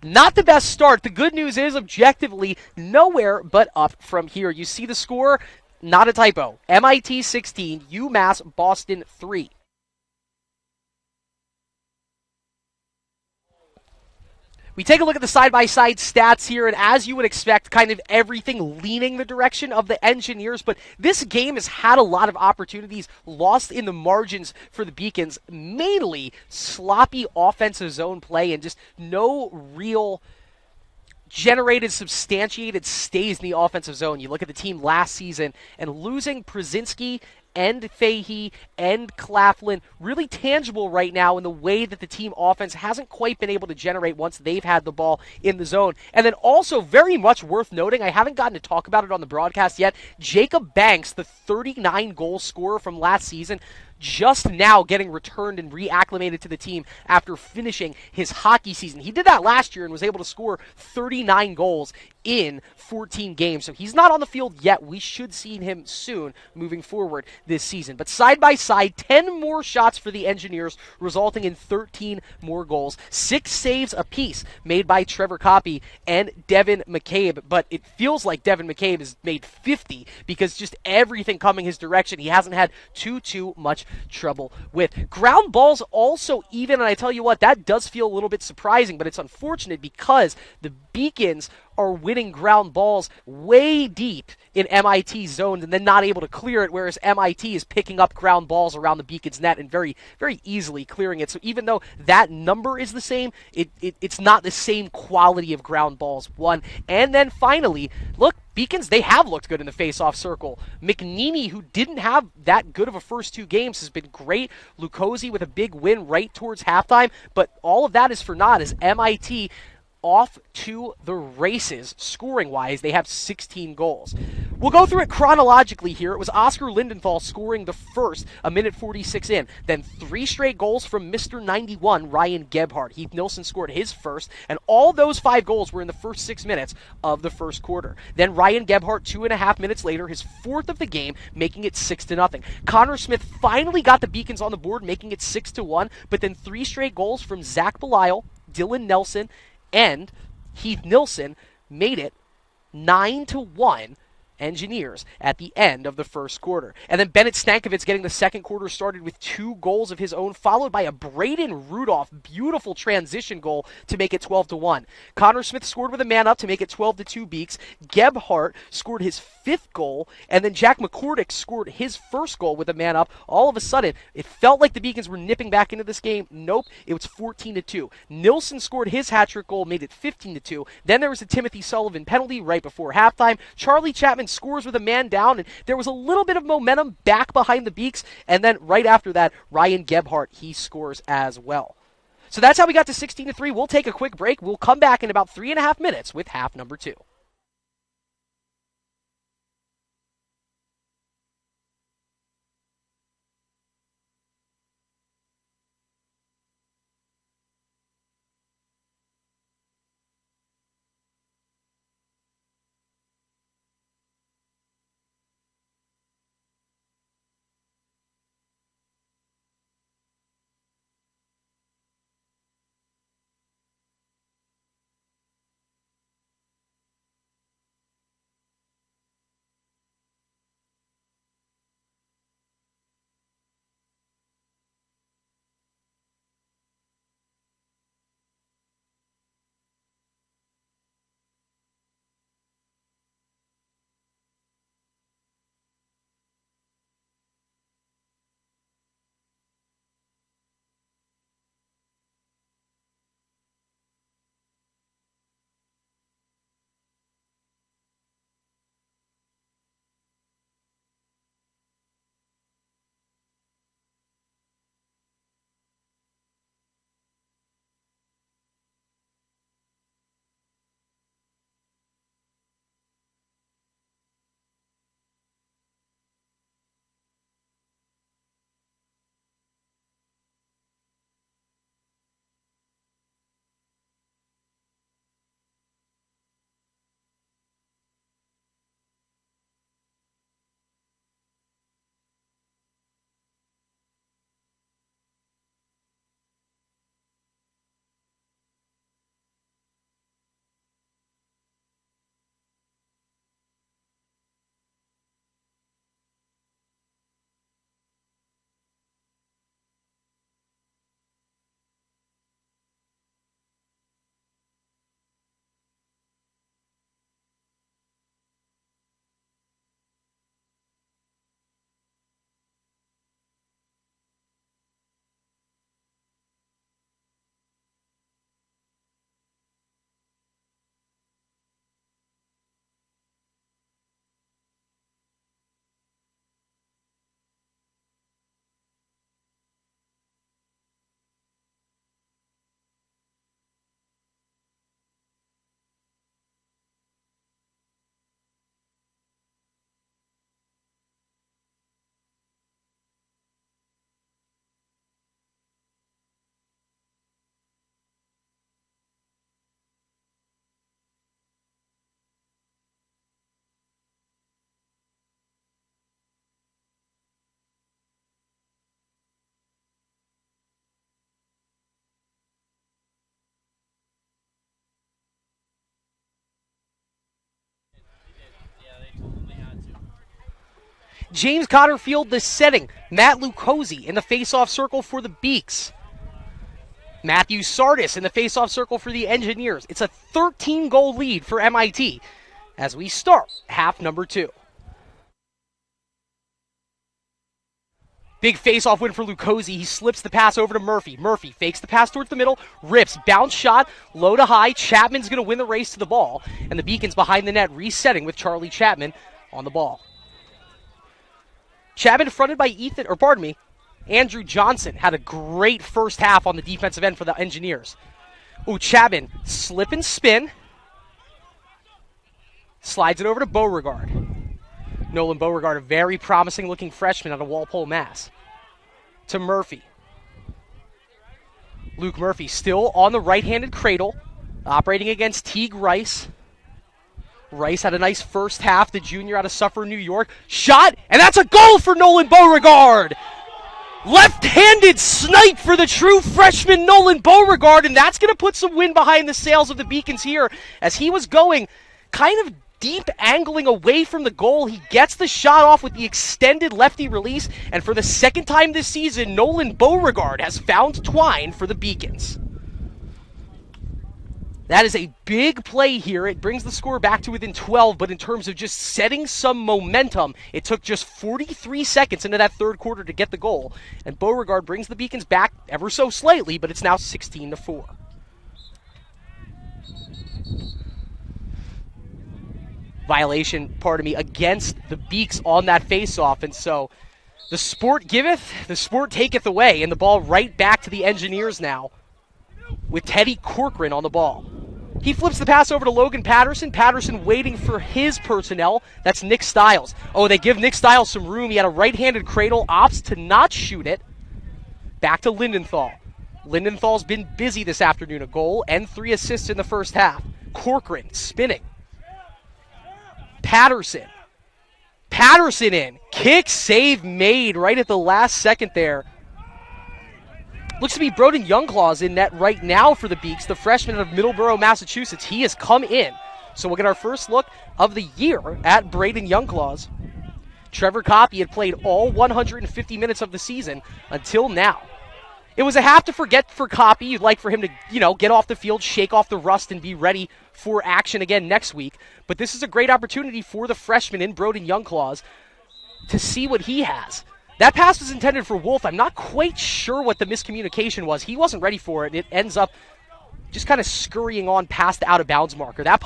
Not the best start. The good news is, objectively, nowhere but up from here. You see the score? Not a typo. MIT 16, UMass Boston 3. We take a look at the side-by-side stats here, and as you would expect, kind of everything leaning the direction of the Engineers, but this game has had a lot of opportunities lost in the margins for the Beacons, mainly sloppy offensive zone play and just no real generated, substantiated stays in the offensive zone. You look at the team last season, and losing Przinski and Fahey and Claflin, really tangible right now in the way that the team offense hasn't quite been able to generate once they've had the ball in the zone. And then also very much worth noting, I haven't gotten to talk about it on the broadcast yet, Jacob Banks, the 39-goal scorer from last season, just now getting returned and reacclimated to the team after finishing his hockey season. He did that last year and was able to score 39 goals in 14 games. So he's not on the field yet. We should see him soon moving forward this season. But side by side, 10 more shots for the Engineers, resulting in 13 more goals. 6 saves apiece made by Trevor Coppy and Devin McCabe. But it feels like Devin McCabe has made 50 because just everything coming his direction, he hasn't had too much trouble with. Ground balls also even, and I tell you what, that does feel a little bit surprising, but it's unfortunate because the Beacons are winning ground balls way deep in MIT's zones and then not able to clear it, whereas MIT is picking up ground balls around the Beacons net and very easily clearing it. So even though that number is the same, it's not the same quality of ground balls won. And then finally, look, Beacons, they have looked good in the face-off circle. McNeely, who didn't have that good of a first 2 games, has been great. Lukosi with a big win right towards halftime, but all of that is for naught as MIT off to the races, scoring-wise. They have 16 goals. We'll go through it chronologically here. It was Oscar Lindenthal scoring the first, a minute 46 in. Then 3 straight goals from Mr. 91, Ryan Gebhardt. Heath Nilsson scored his first, and all those 5 goals were in the first 6 minutes of the first quarter. Then Ryan Gebhardt, 2.5 minutes later, his 4th of the game, making it 6-0. Connor Smith finally got the Beacons on the board, making it 6-1, but then 3 straight goals from Zach Belisle, Dylan Nelson, and Heath Nilsson made it 9-1 Engineers at the end of the first quarter. And then Bennett Stankovic getting the second quarter started with 2 goals of his own, followed by a Braden Rudolph beautiful transition goal to make it 12-1. Connor Smith scored with a man up to make it 12-2 Beaks. Gebhardt scored his 5th goal, and then Jack McCordick scored his first goal with a man up. All of a sudden, it felt like the Beacons were nipping back into this game. Nope, it was 14-2. Nilsson scored his hat-trick goal, made it 15-2. Then there was a Timothy Sullivan penalty right before halftime. Charlie Chapman scores with a man down, and there was a little bit of momentum back behind the Beaks, and then right after that, Ryan Gebhardt, he scores as well. So that's how we got to 16-3. We'll take a quick break. We'll come back in about 3.5 minutes with half number 2. James Cotterfield the setting. Matt Lucozzi in the face-off circle for the Beaks. Matthew Sardis in the face-off circle for the Engineers. It's a 13-goal lead for MIT as we start half number 2. Big face-off win for Lucozzi. He slips the pass over to Murphy. Murphy fakes the pass towards the middle, rips, bounce shot, low to high. Chapman's going to win the race to the ball, and the Beacons behind the net resetting with Charlie Chapman on the ball. Chapman fronted by Andrew Johnson had a great first half on the defensive end for the Engineers. Ooh, Chapman, slip and spin. Slides it over to Beauregard. Nolan Beauregard, a very promising-looking freshman out of Walpole, Mass. To Murphy. Luke Murphy still on the right-handed cradle, operating against Teague Rice. Rice had a nice first half, the junior out of Suffolk, New York. Shot, and that's a goal for Nolan Beauregard! Left-handed snipe for the true freshman Nolan Beauregard, and that's going to put some wind behind the sails of the Beacons here as he was going kind of deep, angling away from the goal. He gets the shot off with the extended lefty release, and for the second time this season, Nolan Beauregard has found twine for the Beacons. That is a big play here. It brings the score back to within 12, but in terms of just setting some momentum, it took just 43 seconds into that third quarter to get the goal, and Beauregard brings the Beacons back ever so slightly, but it's now 16-4. Violation, against the Beaks on that face-off, and so the sport giveth, the sport taketh away, and the ball right back to the Engineers now with Teddy Corcoran on the ball. He flips the pass over to Logan Patterson. Patterson waiting for his personnel. That's Nick Stiles. Oh, they give Nick Stiles some room. He had a right-handed cradle, opts to not shoot it. Back to Lindenthal. Lindenthal's been busy this afternoon. A goal and 3 assists in the first half. Corcoran spinning. Patterson in. Kick save made right at the last second there. Looks to be Broden Youngclaws in net right now for the Beaks, the freshman out of Middleborough, Massachusetts. He has come in. So we'll get our first look of the year at Braden Youngclaws. Trevor Coppy had played all 150 minutes of the season until now. It was a have to forget for Coppy. You'd like for him to, get off the field, shake off the rust, and be ready for action again next week. But this is a great opportunity for the freshman in Broden Youngclaws to see what he has. That pass was intended for Wolf. I'm not quite sure what the miscommunication was. He wasn't ready for it, and it ends up just kind of scurrying on past the out-of-bounds marker. That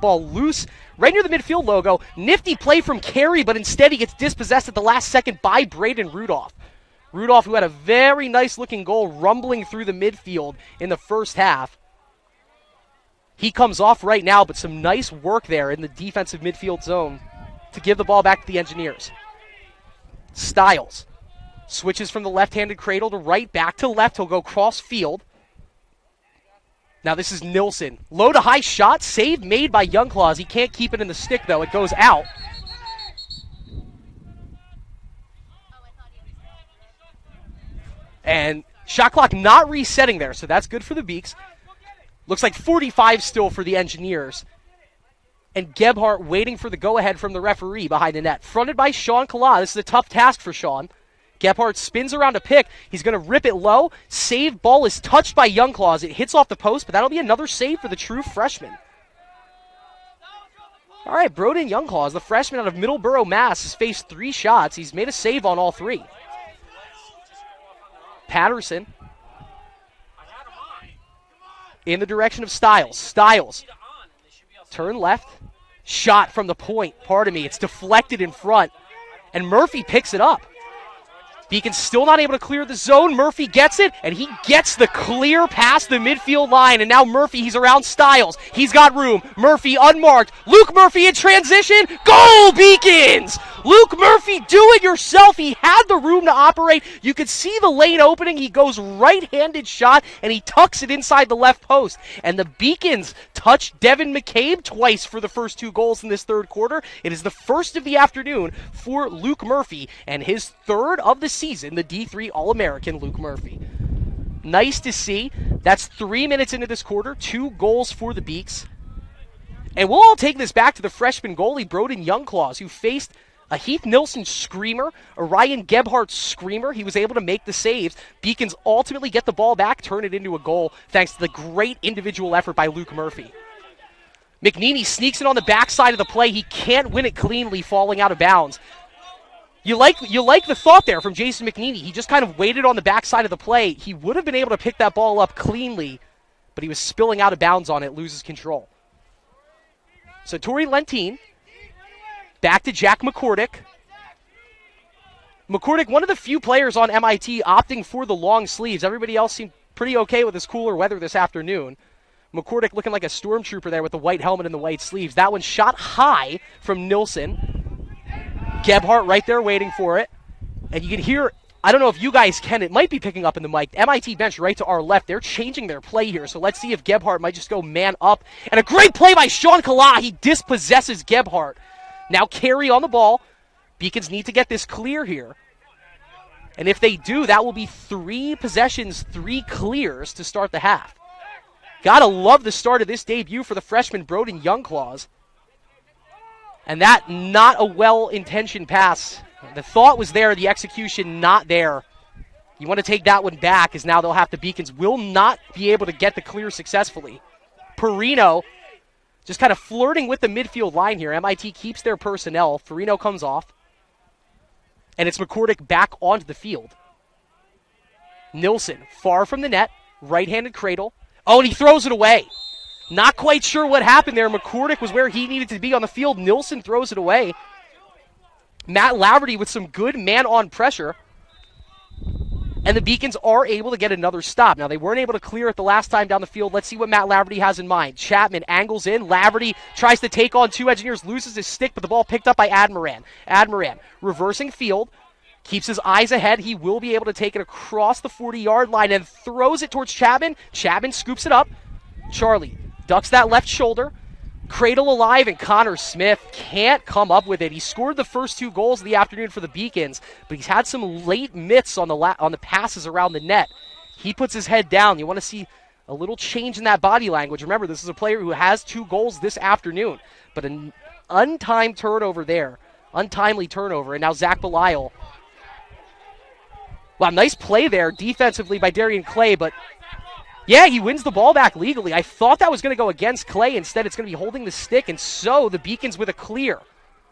ball loose right near the midfield logo. Nifty play from Carey, but instead he gets dispossessed at the last second by Braden Rudolph. Rudolph, who had a very nice-looking goal rumbling through the midfield in the first half. He comes off right now, but some nice work there in the defensive midfield zone to give the ball back to the Engineers. Stiles switches from the left-handed cradle to right, back to left. He'll go cross field. Now this is Nilsson. Low to high shot, save made by Youngclaws. He can't keep it in the stick, though. It goes out. And shot clock not resetting there, so that's good for the Beaks. Looks like 45 still for the Engineers. And Gebhardt waiting for the go-ahead from the referee behind the net. Fronted by Sean Kala. This is a tough task for Sean. Gebhardt spins around a pick. He's going to rip it low. Save ball is touched by Youngclaws. It hits off the post, but that'll be another save for the true freshman. All right, Broden Youngclaws, the freshman out of Middleborough, Mass, has faced 3 shots. He's made a save on all 3. Patterson in the direction of Stiles. Stiles. Turn left. Shot from the point. It's deflected in front. And Murphy picks it up. Beacons still not able to clear the zone. Murphy gets it, and he gets the clear past the midfield line. And now Murphy, he's around Stiles. He's got room. Murphy unmarked. Luke Murphy in transition. Goal, Beacons! Luke Murphy, do it yourself. He had the room to operate. You could see the lane opening. He goes right-handed shot, and he tucks it inside the left post. And the Beacons touch Devin McCabe twice for the first 2 goals in this third quarter. It is the first of the afternoon for Luke Murphy, and his third of the season, the D3 All-American Luke Murphy. Nice to see. That's 3 minutes into this quarter, 2 goals for the Beaks. And we'll all take this back to the freshman goalie, Broden Youngclaws, who faced A Heath Nilsson screamer, a Ryan Gebhardt screamer. He was able to make the saves. Beacons ultimately get the ball back, turn it into a goal, thanks to the great individual effort by Luke Murphy. McNeely sneaks it on the backside of the play. He can't win it cleanly, falling out of bounds. You like the thought there from Jason McNeely. He just kind of waited on the backside of the play. He would have been able to pick that ball up cleanly, but he was spilling out of bounds on it, loses control. So Tori Lentine, back to Jack McCordick. McCordick, one of the few players on MIT opting for the long sleeves. Everybody else seemed pretty okay with this cooler weather this afternoon. McCordick looking like a stormtrooper there with the white helmet and the white sleeves. That one shot high from Nilsson. Gebhardt right there waiting for it. And you can hear, I don't know if you guys can, it might be picking up in the mic. MIT bench right to our left. They're changing their play here. So let's see if Gebhardt might just go man up. And a great play by Sean Kala. He dispossesses Gebhardt. Now Carey on the ball. Beacons need to get this clear here. And if they do, that will be 3 possessions, 3 clears to start the half. Gotta love the start of this debut for the freshman Broden Youngclaws. And that, not a well-intentioned pass. The thought was there, the execution not there. You want to take that one back, as now they'll have the Beacons will not be able to get the clear successfully. Perino just kind of flirting with the midfield line here. MIT keeps their personnel. Perino comes off. And it's McCordick back onto the field. Nilsson, far from the net, right-handed cradle. Oh, and he throws it away. Not quite sure what happened there. McCordick was where he needed to be on the field. Nilsson throws it away. Matt Laverty with some good man-on pressure. And the Beacons are able to get another stop. Now, they weren't able to clear it the last time down the field. Let's see what Matt Laverty has in mind. Chapman angles in. Laverty tries to take on 2 Engineers, loses his stick, but the ball picked up by Admiran. Admiran reversing field, keeps his eyes ahead. He will be able to take it across the 40-yard line and throws it towards Chapman. Chapman scoops it up. Charlie ducks that left shoulder. Cradle alive, and Connor Smith can't come up with it. He scored the first 2 goals of the afternoon for the Beacons, but he's had some late mitts on the passes around the net. He puts his head down. You want to see a little change in that body language. Remember, this is a player who has 2 goals this afternoon, but an untimed turnover there. Untimely turnover, and now Zach Belisle. Wow, nice play there defensively by Darian Clay, but yeah, he wins the ball back legally. I thought that was going to go against Clay. Instead, it's going to be holding the stick, and so the Beacons with a clear.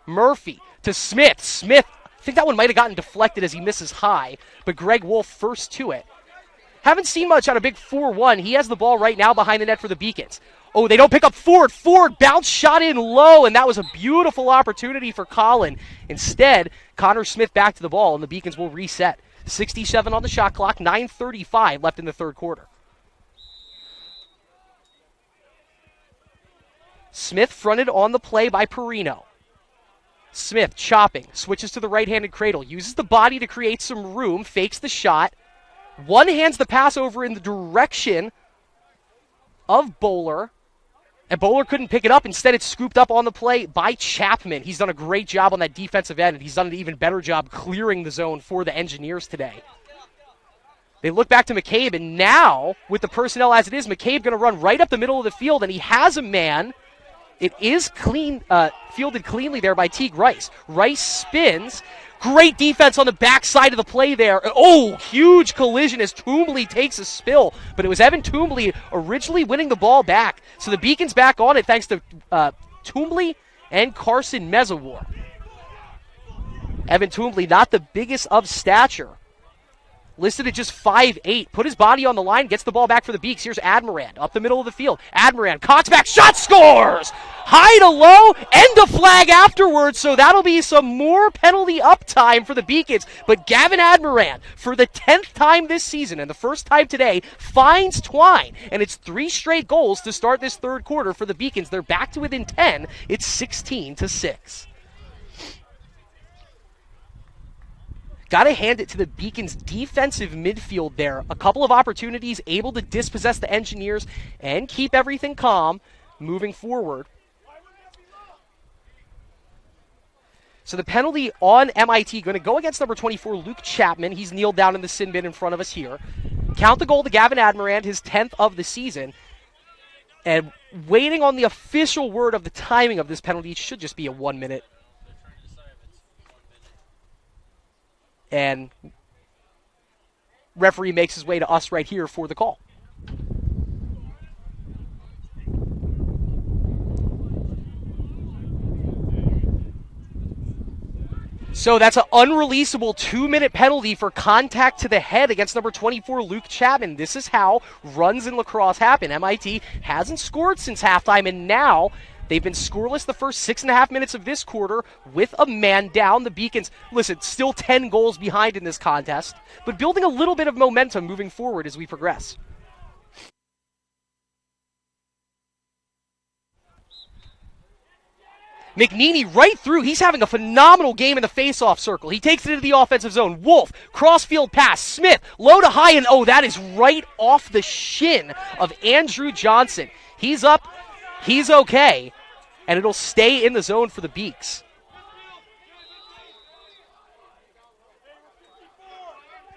Murphy to Smith. Smith, I think that one might have gotten deflected as he misses high, but Greg Wolf first to it. Haven't seen much out of Big 4-1. He has the ball right now behind the net for the Beacons. Oh, they don't pick up Ford. Ford bounce shot in low, and that was a beautiful opportunity for Colin. Instead, Connor Smith back to the ball, and the Beacons will reset. 67 on the shot clock, 9:35 left in the third quarter. Smith fronted on the play by Perino. Smith chopping, switches to the right-handed cradle, uses the body to create some room, fakes the shot, one-hands the pass over in the direction of Bowler, and Bowler couldn't pick it up. Instead, it's scooped up on the play by Chapman. He's done a great job on that defensive end, and he's done an even better job clearing the zone for the Engineers today. They look back to McCabe, and now, with the personnel as it is, McCabe going to run right up the middle of the field, and he has a man. It is clean, fielded cleanly there by Teague Rice. Rice spins. Great defense on the backside of the play there. Oh, huge collision as Toombley takes a spill. But it was Evan Toombley originally winning the ball back. So the Beacons back on it thanks to Toombley and Carson Mezawar. Evan Toombley, not the biggest of stature. Listed at just 5'8". Put his body on the line, gets the ball back for the Beaks. Here's Admiran up the middle of the field. Admiran cocks back, shot, scores! High to low, and a flag afterwards, so that'll be some more penalty uptime for the Beacons. But Gavin Admiran, for the 10th time this season and the first time today, finds Twine. And it's 3 straight goals to start this third quarter for the Beacons. They're back to within 10. It's 16-6. Got to hand it to the Beacons' defensive midfield there. A couple of opportunities, able to dispossess the Engineers and keep everything calm moving forward. So the penalty on MIT going to go against number 24, Luke Chapman. He's kneeled down in the sin bin in front of us here. Count the goal to Gavin Admirand, his 10th of the season. And waiting on the official word of the timing of this penalty, it should just be a 1 minute. And referee makes his way to us right here for the call. So that's an unreleasable 2-minute penalty for contact to the head against number 24, Luke Chapman. This is how runs in lacrosse happen. MIT hasn't scored since halftime, and now they've been scoreless the first 6.5 minutes of this quarter with a man down. The Beacons, listen, still 10 goals behind in this contest, but building a little bit of momentum moving forward as we progress. McNeely right through. He's having a phenomenal game in the face-off circle. He takes it into the offensive zone. Wolf, crossfield pass. Smith, low to high, and that is right off the shin of Andrew Johnson. He's up. He's okay. And it'll stay in the zone for the Beaks.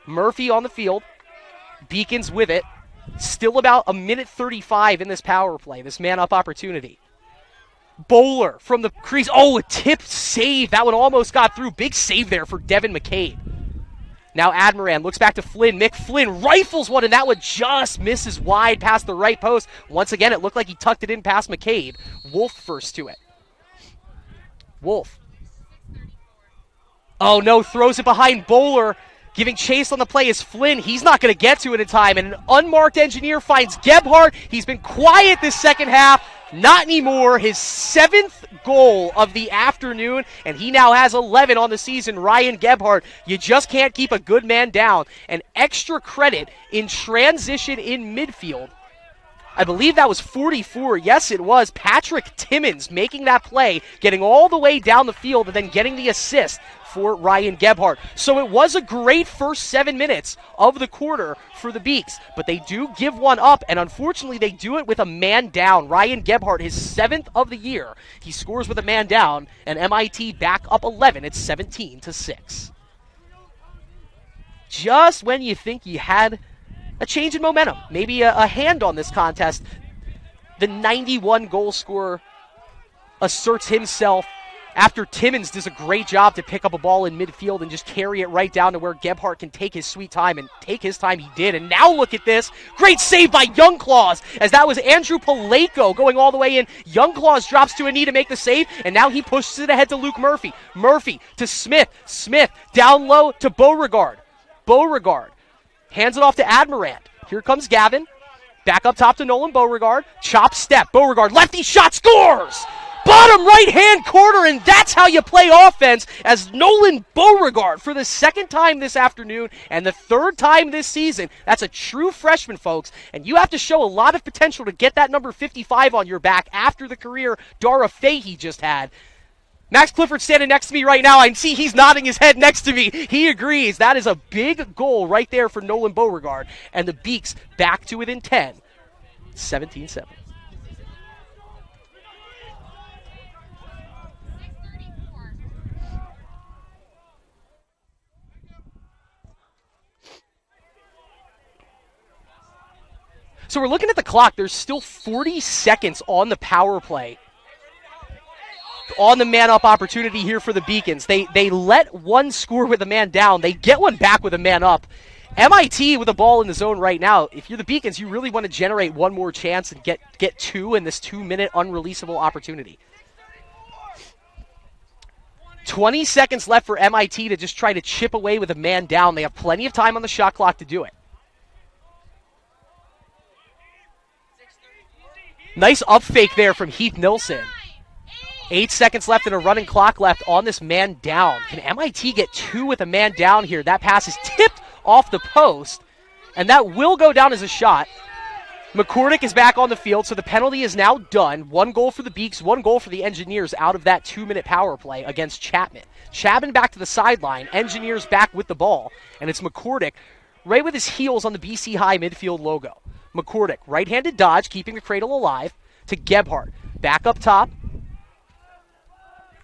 Murphy on the field. Beacons with it. Still about a minute 35 in this power play, this man-up opportunity. Bowler from the crease. A tip save. That one almost got through. Big save there for Devin McCabe. Now Admiran looks back to Flynn. Mick Flynn rifles one, and that one just misses wide past the right post. Once again, it looked like he tucked it in past McCabe. Wolf first to it. Wolf. Throws it behind Bowler. Giving chase on the play is Flynn. He's not going to get to it in time, and an unmarked engineer finds Gebhardt. He's been quiet this second half. Not anymore. His 7th goal of the afternoon, and he now has 11 on the season. Ryan Gebhardt, you just can't keep a good man down. And extra credit in transition in midfield. I believe that was 44. Yes, it was. Patrick Timmons making that play, getting all the way down the field, and then getting the assist for Ryan Gebhardt. So it was a great first 7 minutes of the quarter for the Beaks, but they do give one up, and unfortunately they do it with a man down. Ryan Gebhardt, his 7th of the year. He scores with a man down, and MIT back up 11. It's 17-6. Just when you think you had a change in momentum, maybe a hand on this contest, the 91 goal scorer asserts himself after Timmons does a great job to pick up a ball in midfield and just carry it right down to where Gebhardt can take his sweet time, and take his time he did. And now look at this. Great save by Youngclaws, as that was Andrew Paleko going all the way in. Youngclaws drops to a knee to make the save, and now he pushes it ahead to Luke Murphy. Murphy to Smith. Smith down low to Beauregard. Beauregard hands it off to Admirant. Here comes Gavin. Back up top to Nolan Beauregard. Chop step. Beauregard, lefty shot, scores! Bottom right-hand corner, and that's how you play offense, as Nolan Beauregard, for the 2nd time this afternoon and the 3rd time this season. That's a true freshman, folks, and you have to show a lot of potential to get that number 55 on your back after the career Dara Fahey just had. Max Clifford standing next to me right now. I can see he's nodding his head next to me. He agrees. That is a big goal right there for Nolan Beauregard, and the Beaks back to within 10, 17-7. So we're looking at the clock. There's still 40 seconds on the power play. On the man-up opportunity here for the Beacons. They let one score with a man down. They get one back with a man up. MIT with a ball in the zone right now. If you're the Beacons, you really want to generate one more chance and get two in this 2-minute unreleasable opportunity. 20 seconds left for MIT to just try to chip away with a man down. They have plenty of time on the shot clock to do it. Nice up fake there from Heath Nilsson. 8 seconds left and a running clock left on this man down. Can MIT get 2 with a man down here? That pass is tipped off the post, and that will go down as a shot. McCordick is back on the field, so the penalty is now done. 1 goal for the Beaks, 1 goal for the Engineers out of that 2-minute power play against Chapman. Chapman back to the sideline. Engineers back with the ball, and it's McCordick right with his heels on the BC High midfield logo. McCordick, right-handed dodge, keeping the cradle alive, to Gebhardt. Back up top.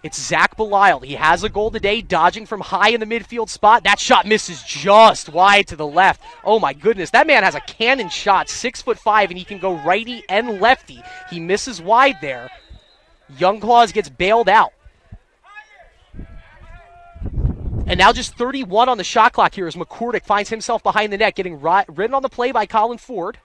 It's Zach Belisle. He has a goal today, dodging from high in the midfield spot. That shot misses just wide to the left. Oh, my goodness. That man has a cannon shot, 6'5", and he can go righty and lefty. He misses wide there. Youngclaws gets bailed out. And now just 31 on the shot clock here as McCordick finds himself behind the net, getting ridden on the play by Colin Ford.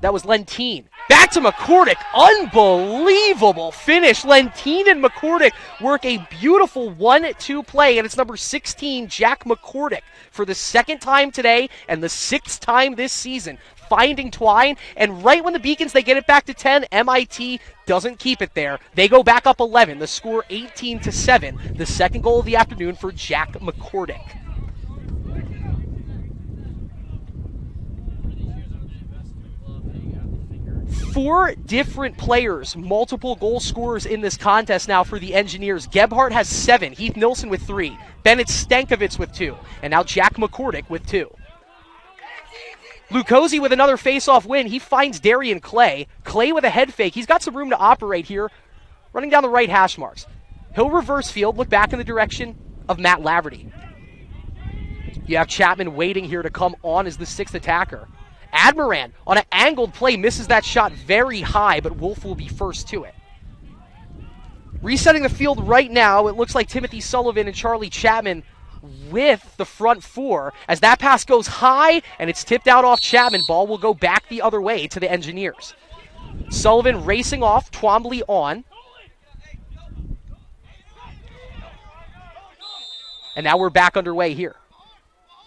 That was Lentine. Back to McCordick. Unbelievable finish. Lentine and McCordick work a beautiful 1-2 play, and it's number 16, Jack McCordick, for the second time today and the sixth time this season, finding twine. And right when the Beacons, they get it back to 10, MIT doesn't keep it there. They go back up 11. The score 18-7. The second goal of the afternoon for Jack McCordick. Four different players, multiple goal scorers in this contest now for the Engineers. Gebhardt has 7, Heath Nilsson with 3, Bennett Stankovic with 2, and now Jack McCordick with 2. Lucozzi with another face-off win. He finds Darian Clay. Clay with a head fake. He's got some room to operate here, running down the right hash marks. He'll reverse field, look back in the direction of Matt Laverty. You have Chapman waiting here to come on as the 6th attacker. Admiran on an angled play misses that shot very high, but Wolf will be first to it. Resetting the field right now, it looks like Timothy Sullivan and Charlie Chapman with the front 4 as that pass goes high and it's tipped out off Chapman. Ball will go back the other way to the Engineers. Sullivan racing off, Twombly on. And now we're back underway here.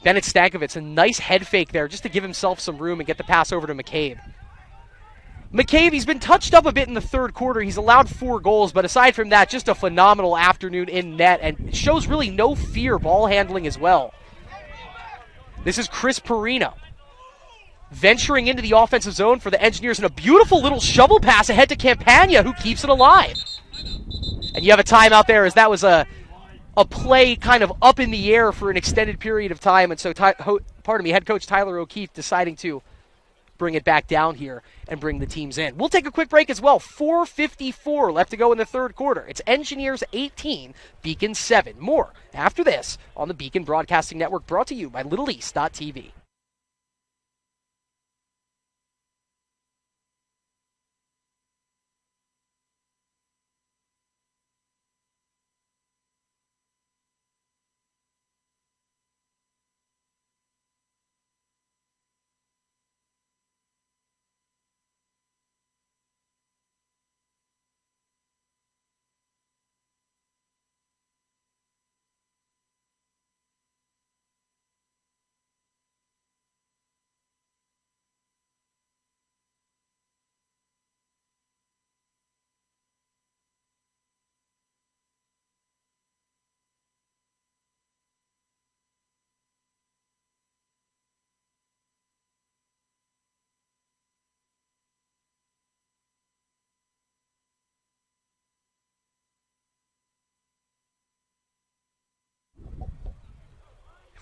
Bennett Stankovic, a nice head fake there just to give himself some room and get the pass over to McCabe. McCabe, he's been touched up a bit in the third quarter. He's allowed 4 goals, but aside from that, just a phenomenal afternoon in net and shows really no fear ball handling as well. This is Chris Perino venturing into the offensive zone for the Engineers, and a beautiful little shovel pass ahead to Campagna, who keeps it alive. And you have a timeout there, as that was a play kind of up in the air for an extended period of time, and so head coach Tyler O'Keefe deciding to bring it back down here and bring the teams in. We'll take a quick break as well. 4:54 left to go in the third quarter. It's Engineers 18, Beacon 7. More after this on the Beacon Broadcasting Network, brought to you by LittleEast.tv.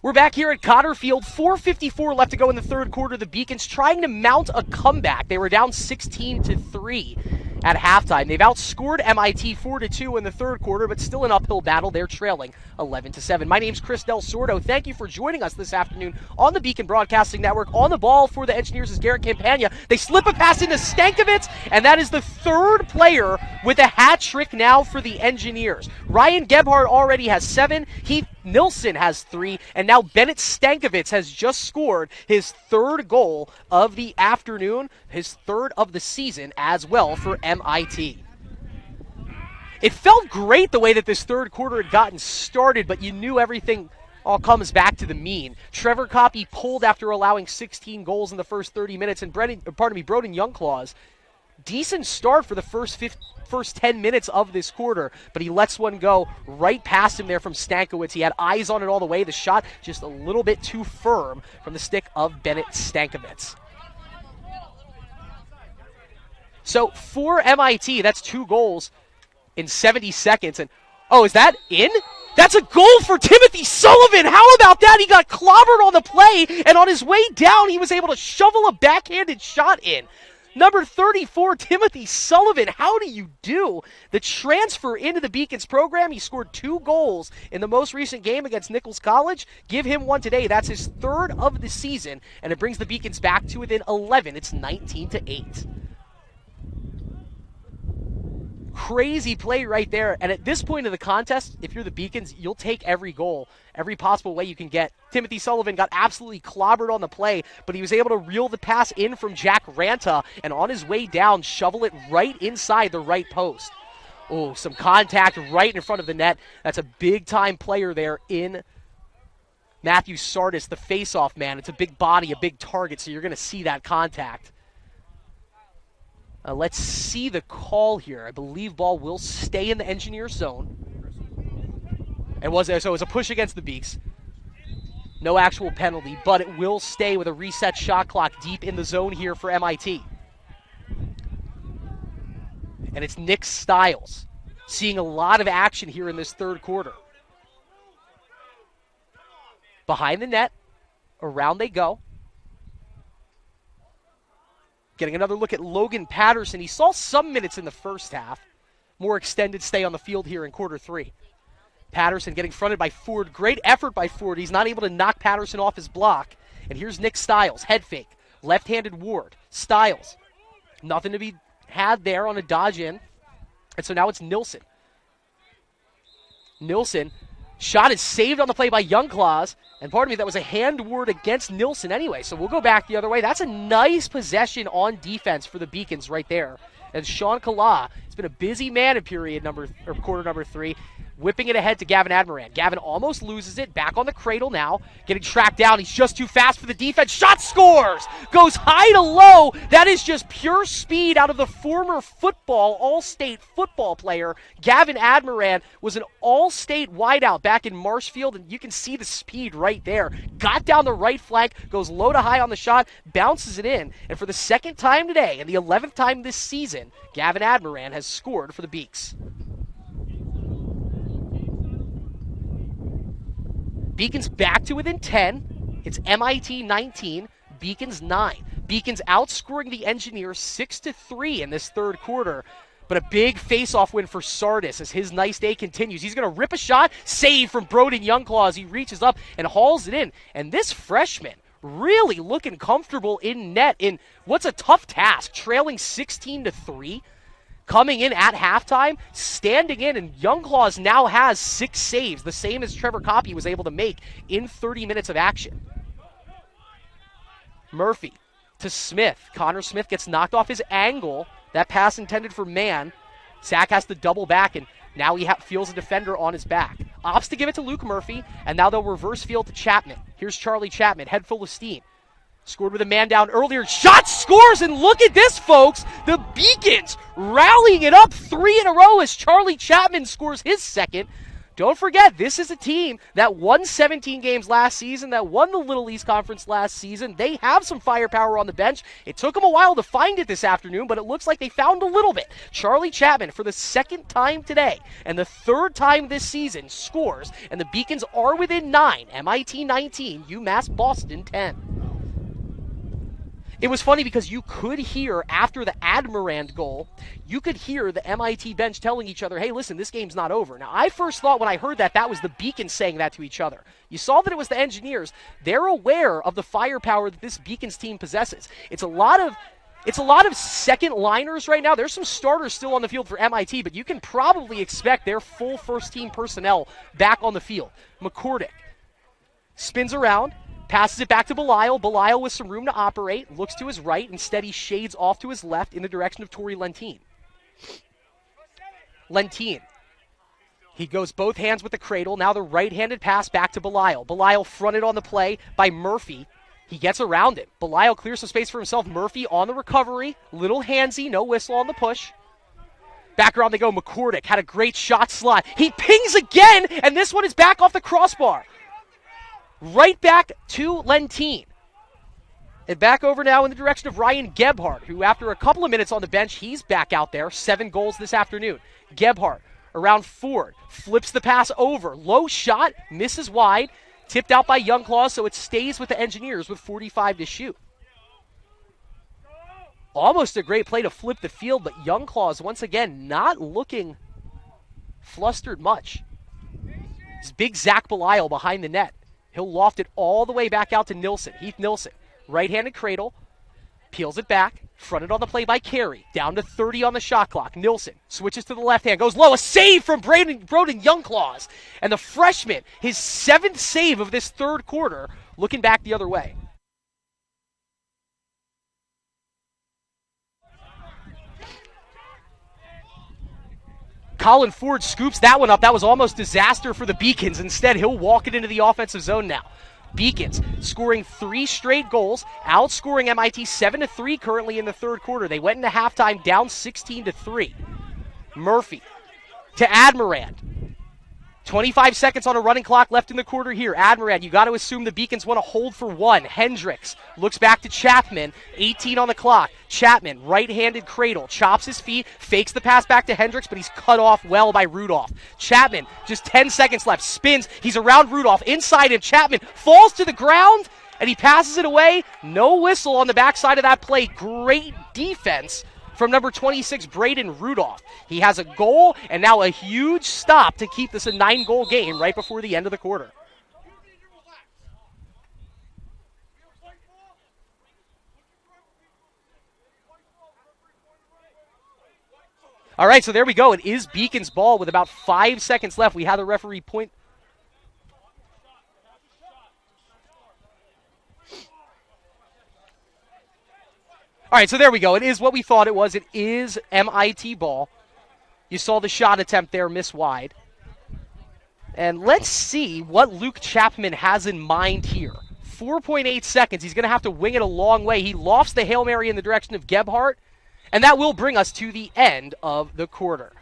We're back here at Cotter Field. 4:54 left to go in the third quarter. The Beacons trying to mount a comeback. They were down 16-3 at halftime. They've outscored MIT 4-2 in the third quarter, but still an uphill battle. They're trailing 11-7. My name's Chris Del Sordo. Thank you for joining us this afternoon on the Beacon Broadcasting Network. On the ball for the Engineers is Garrett Campagna. They slip a pass into Stankovic, and that is the third player with a hat trick now for the Engineers. Ryan Gebhardt already has 7. Heath Nilsson has 3, and now Bennett Stankovic has just scored his 3rd goal of the afternoon, his 3rd of the season as well for MIT. It felt great the way that this third quarter had gotten started, but you knew everything all comes back to the mean. Trevor Coppy pulled after allowing 16 goals in the first 30 minutes, and Broden Youngclaws, decent start for the first 10 minutes of this quarter, but he lets one go right past him there from Stankovic. He had eyes on it all the way. The shot just a little bit too firm from the stick of Bennett Stankovic. So for MIT, that's 2 goals in 70 seconds. And oh, is that in? That's a goal for Timothy Sullivan. How about that? He got clobbered on the play, and on his way down, he was able to shovel a backhanded shot in. Number 34, Timothy Sullivan. How do you do? The transfer into the Beacons program. He scored 2 goals in the most recent game against Nichols College. Give him one today. That's his 3rd of the season, and it brings the Beacons back to within 11. It's 19-8. crazy play right there. And at this point of the contest, if you're the Beacons, you'll take every goal, every possible way you can get. Timothy Sullivan got absolutely clobbered on the play, but he was able to reel the pass in from Jack Ranta, and on his way down, shovel it right inside the right post. Oh, some contact right in front of the net. That's a big-time player there in Matthew Sardis, the face-off man. It's a big body, a big target, so you're going to see that contact. Let's see the call here. I believe ball will stay in the Engineers zone. So it was a push against the Beaks. No actual penalty, but it will stay with a reset shot clock deep in the zone here for MIT. And it's Nick Stiles seeing a lot of action here in this third quarter. Behind the net, around they go. Getting another look at Logan Patterson. He saw some minutes in the first half. More extended stay on the field here in quarter three. Patterson getting fronted by Ford. Great effort by Ford. He's not able to knock Patterson off his block. And here's Nick Stiles. Head fake. Left-handed Ward. Stiles. Nothing to be had there on a dodge in. And so now it's Nilsson. Nilsson. Shot is saved on the play by Youngclaws. And pardon me, that was a hand ward against Nilsson anyway. So we'll go back the other way. That's a nice possession on defense for the Beacons right there. And Sean Kala has been a busy man in quarter number three, whipping it ahead to Gavin Admiran. Gavin almost loses it. Back on the cradle now. Getting tracked down. He's just too fast for the defense. Shot scores! Goes high to low. That is just pure speed out of the former all-state football player. Gavin Admiran was an all-state wideout back in Marshfield, and you can see the speed right there. Got down the right flank, goes low to high on the shot, bounces it in. And for the second time today, and the 11th time this season, Gavin Admiran has scored for the Beaks. Beacons back to within 10. It's MIT 19, Beacons 9. Beacons outscoring the Engineers 6-3 in this third quarter. But a big face-off win for Sardis as his nice day continues. He's going to rip a shot, save from Broden Youngclaws. He reaches up and hauls it in. And this freshman really looking comfortable in net in what's a tough task, trailing 16-3. Coming in at halftime, standing in, and Youngclaws now has 6 saves, the same as Trevor Coppy was able to make in 30 minutes of action. Murphy to Smith. Connor Smith gets knocked off his angle. That pass intended for man. Zach has to double back, and now he feels a defender on his back. Opts to give it to Luke Murphy, and now they'll reverse field to Chapman. Here's Charlie Chapman, head full of steam. Scored with a man down earlier. Shot scores, and look at this, folks. The Beacons rallying it up 3 in a row as Charlie Chapman scores his second. Don't forget, this is a team that won 17 games last season, that won the Little East Conference last season. They have some firepower on the bench. It took them a while to find it this afternoon, but it looks like they found a little bit. Charlie Chapman, for the second time today and the third time this season, scores, and the Beacons are within 9. MIT 19, UMass Boston 10. It was funny because you could hear after the Admirand goal, you could hear the MIT bench telling each other, hey, listen, this game's not over. Now, I first thought when I heard that was the Beacons saying that to each other. You saw that it was the Engineers. They're aware of the firepower that this Beacons team possesses. It's a lot of second liners right now. There's some starters still on the field for MIT, but you can probably expect their full first team personnel back on the field. McCordick spins around. Passes it back to Belial. Belial with some room to operate. Looks to his right. Instead, he shades off to his left in the direction of Torrey Lentine. Lentine. He goes both hands with the cradle. Now the right-handed pass back to Belial. Belial fronted on the play by Murphy. He gets around it. Belial clears some space for himself. Murphy on the recovery. Little handsy. No whistle on the push. Back around they go. McCordick had a great shot slot. He pings again, and this one is back off the crossbar. Right back to Lentine. And back over now in the direction of Ryan Gebhardt, who after a couple of minutes on the bench, he's back out there. 7 goals this afternoon. Gebhardt around Ford. Flips the pass over. Low shot. Misses wide. Tipped out by Youngclaws, so it stays with the Engineers with 45 to shoot. Almost a great play to flip the field, but Youngclaws once again not looking flustered much. It's big Zach Belial behind the net. He'll loft it all the way back out to Nilsson. Heath Nilsson, right-handed cradle, peels it back, Fronted on the play by Carey. Down to 30 on the shot clock. Nilsson switches to the left hand. Goes low. A save from Broden Youngclaws. And the freshman, his 7th save of this third quarter, looking back the other way. Colin Ford scoops that one up. That was almost disaster for the Beacons. Instead, he'll walk it into the offensive zone now. Beacons scoring 3 straight goals, outscoring MIT 7-3 currently in the third quarter. They went into halftime down 16-3. Murphy to Admirand. 25 seconds on a running clock left in the quarter here. Admirand, you got to assume the Beacons want to hold for one. Hendricks looks back to Chapman. 18 on the clock. Chapman, right-handed cradle, chops his feet, fakes the pass back to Hendricks, but he's cut off well by Rudolph. Chapman, just 10 seconds left, spins. He's around Rudolph. Inside him, Chapman falls to the ground, and he passes it away. No whistle on the backside of that play. Great defense from number 26, Braden Rudolph. He has a goal and now a huge stop to keep this a 9-goal game right before the end of the quarter. All right, so there we go. It is Beacon's ball with about 5 seconds left. We have the referee point. All right, so there we go. It is what we thought it was. It is MIT ball. You saw the shot attempt there miss wide. And let's see what Luke Chapman has in mind here. 4.8 seconds. He's going to have to wing it a long way. He lofts the Hail Mary in the direction of Gebhardt, and that will bring us to the end of the quarter.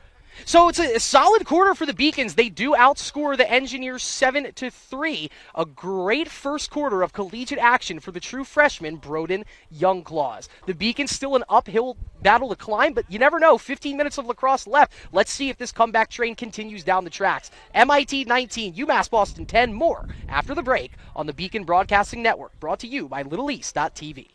So it's a solid quarter for the Beacons. They do outscore the Engineers 7-3. A great first quarter of collegiate action for the true freshman, Broden Youngclaws. The Beacons still an uphill battle to climb, but you never know. 15 minutes of lacrosse left. Let's see if this comeback train continues down the tracks. MIT 19, UMass Boston 10. More after the break on the Beacon Broadcasting Network. Brought to you by LittleEast.tv.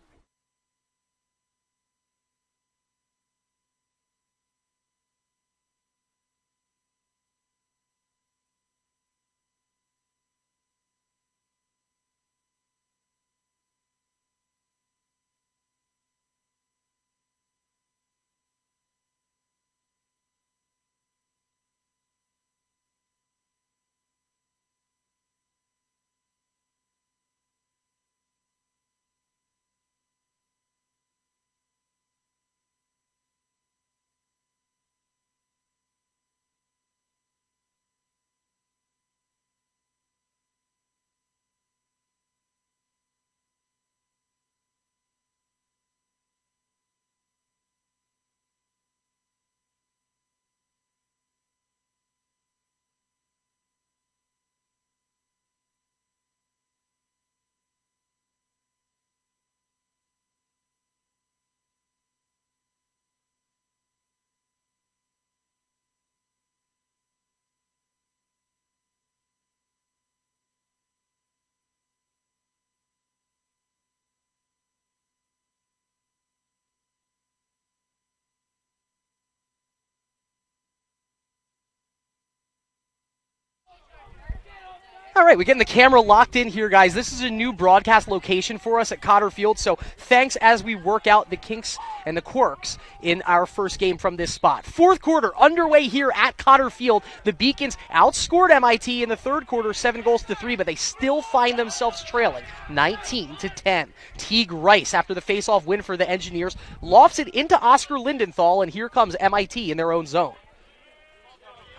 All right, we're getting the camera locked in here, guys. This is a new broadcast location for us at Cotter Field, so thanks as we work out the kinks and the quirks in our first game from this spot. Fourth quarter underway here at Cotter Field. The Beacons outscored MIT in the third quarter 7-3, but they still find themselves trailing 19-10. Teague Rice, after the face-off win for the Engineers, lofts it into Oscar Lindenthal, and here comes MIT in their own zone.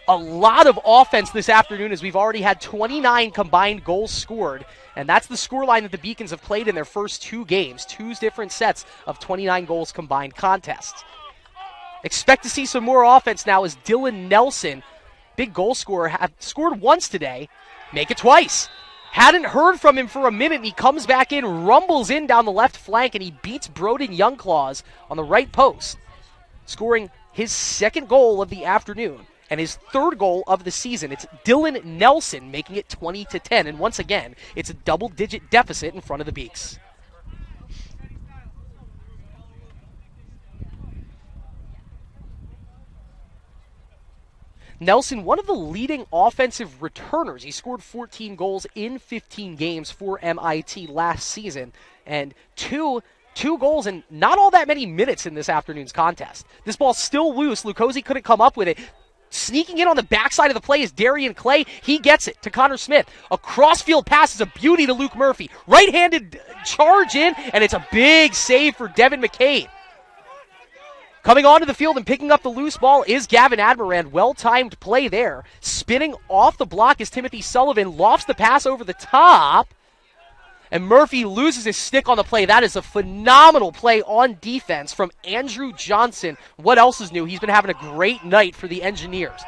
A lot of offense this afternoon as we've already had 29 combined goals scored, and that's the scoreline that the Beacons have played in their first 2 games, 2 different sets of 29 goals combined contests. Expect to see some more offense now as Dylan Nelson, big goal scorer, scored once today, make it twice. Hadn't heard from him for a minute, and he comes back in, rumbles in down the left flank, and he beats Broden Youngclaws on the right post, scoring his second goal of the afternoon. And his third goal of the season. It's Dylan Nelson making it 20-10. And once again, it's a double-digit deficit in front of the Beaks. Nelson, one of the leading offensive returners. He scored 14 goals in 15 games for MIT last season. And 2 2 goals in not all that many minutes in this afternoon's contest. This ball's still loose. Lucozzi couldn't come up with it. Sneaking in on the backside of the play is Darian Clay. He gets it to Connor Smith. A crossfield pass is a beauty to Luke Murphy. Right-handed charge in, and it's a big save for Devin McCabe. Coming onto the field and picking up the loose ball is Gavin Admirand. Well-timed play there. Spinning off the block is Timothy Sullivan. Lofts the pass over the top. And Murphy loses his stick on the play. That is a phenomenal play on defense from Andrew Johnson. What else is new? He's been having a great night for the Engineers.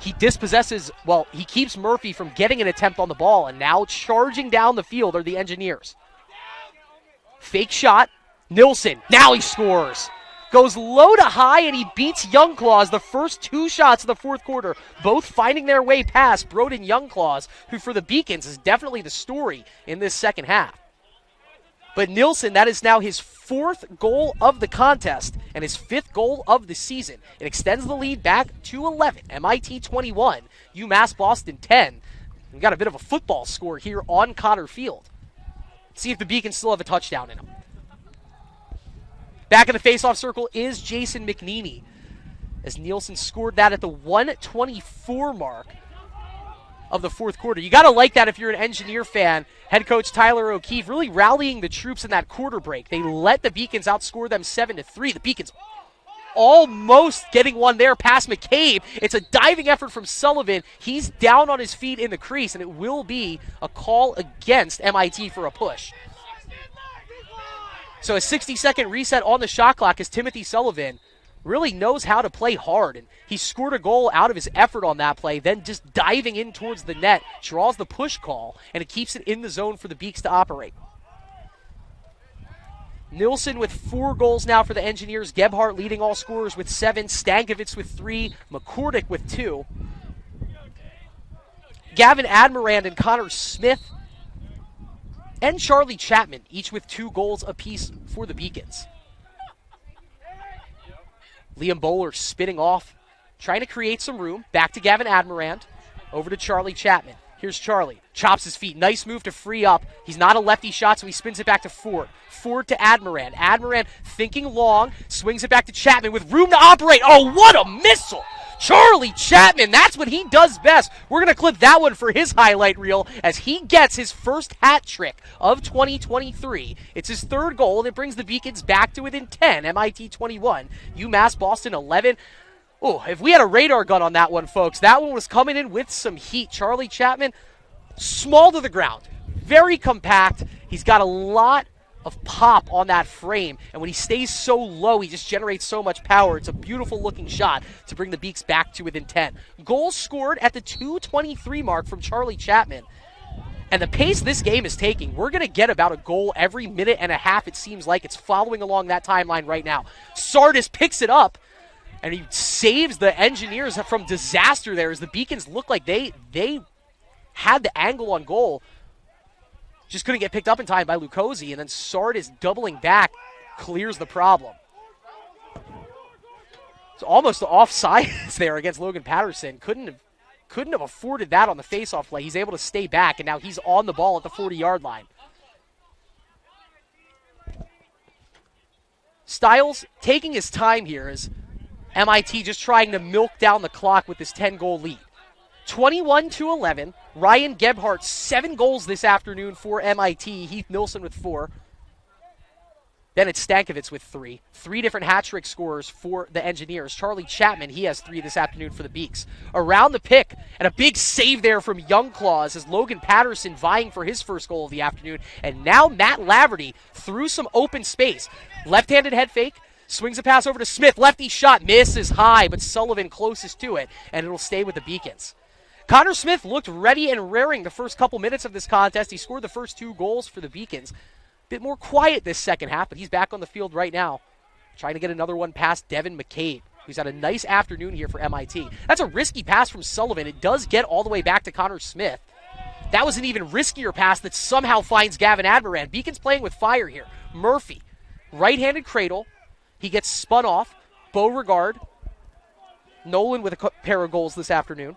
He he keeps Murphy from getting an attempt on the ball, and now charging down the field are the Engineers. Fake shot. Nilsson. Now he scores. Goes low to high, and he beats Youngclaws the first 2 shots of the fourth quarter, both finding their way past Broden Youngclaws, who for the Beacons is definitely the story in this second half. But Nilsson, that is now his 4th goal of the contest and his 5th goal of the season. It extends the lead back to 11. MIT 21, UMass Boston 10. We've got a bit of a football score here on Cotter Field. See if the Beacons still have a touchdown in them. Back in the faceoff circle is Jason McNeely, as Nielsen scored that at the 1:24 mark of the fourth quarter. You got to like that if you're an Engineer fan. Head coach Tyler O'Keefe really rallying the troops in that quarter break. They let the Beacons outscore them 7-3. The Beacons almost getting one there past McCabe. It's a diving effort from Sullivan. He's down on his feet in the crease, and it will be a call against MIT for a push. So a 60-second reset on the shot clock as Timothy Sullivan really knows how to play hard. And he scored a goal out of his effort on that play, then just diving in towards the net, draws the push call, and it keeps it in the zone for the Beaks to operate. Nilsson with 4 goals now for the Engineers. Gebhardt leading all scorers with 7. Stankiewicz with 3. McCordick with 2. Gavin Admirand and Connor Smith and Charlie Chapman, each with 2 goals apiece for the Beacons. Liam Bowler spinning off, trying to create some room. Back to Gavin Admirand. Over to Charlie Chapman. Here's Charlie. Chops his feet. Nice move to free up. He's not a lefty shot, so he spins it back to Ford. Ford to Admirand. Admirand thinking long. Swings it back to Chapman with room to operate. Oh, what a missile! Charlie Chapman, that's what he does best. We're going to clip that one for his highlight reel as he gets his first hat trick of 2023. It's his 3rd goal, and it brings the Beacons back to within 10. MIT 21, UMass Boston 11. Oh, if we had a radar gun on that one, folks, that one was coming in with some heat. Charlie Chapman, small to the ground, very compact. He's got a lot of pop on that frame, and when he stays so low, he just generates so much power. It's a beautiful looking shot to bring the Beaks back to within 10. Goals scored at the 2:23 mark from Charlie Chapman. And the pace this game is taking, we're going to get about a goal every minute and a half, it seems like. It's following along that timeline right now. Sardis picks it up, and he saves the Engineers from disaster there as the Beacons look like they had the angle on goal. Just couldn't get picked up in time by Lucozzi, and then Sardis doubling back clears the problem. It's almost offsides there against Logan Patterson. Couldn't have afforded that on the faceoff play. He's able to stay back, and now he's on the ball at the 40-yard line. Stiles taking his time here as MIT just trying to milk down the clock with this 10-goal lead. 21-11. Ryan Gebhardt, 7 goals this afternoon for MIT. Heath Nilsson with 4. Then it's Stankiewicz with 3. 3 different hat-trick scorers for the Engineers. Charlie Chapman, he has 3 this afternoon for the Beaks. Around the pick, and a big save there from Youngclaws as Logan Patterson vying for his first goal of the afternoon. And now Matt Laverty through some open space. Left-handed head fake. Swings a pass over to Smith. Lefty shot misses high, but Sullivan closest to it, and it'll stay with the Beacons. Connor Smith looked ready and raring the first couple minutes of this contest. He scored the first 2 goals for the Beacons. Bit more quiet this second half, but he's back on the field right now, trying to get another one past Devin McCabe, who's had a nice afternoon here for MIT. That's a risky pass from Sullivan. It does get all the way back to Connor Smith. That was an even riskier pass that somehow finds Gavin Admirand. Beacons playing with fire here. Murphy, right-handed cradle. He gets spun off. Beauregard. Nolan with a pair of goals this afternoon.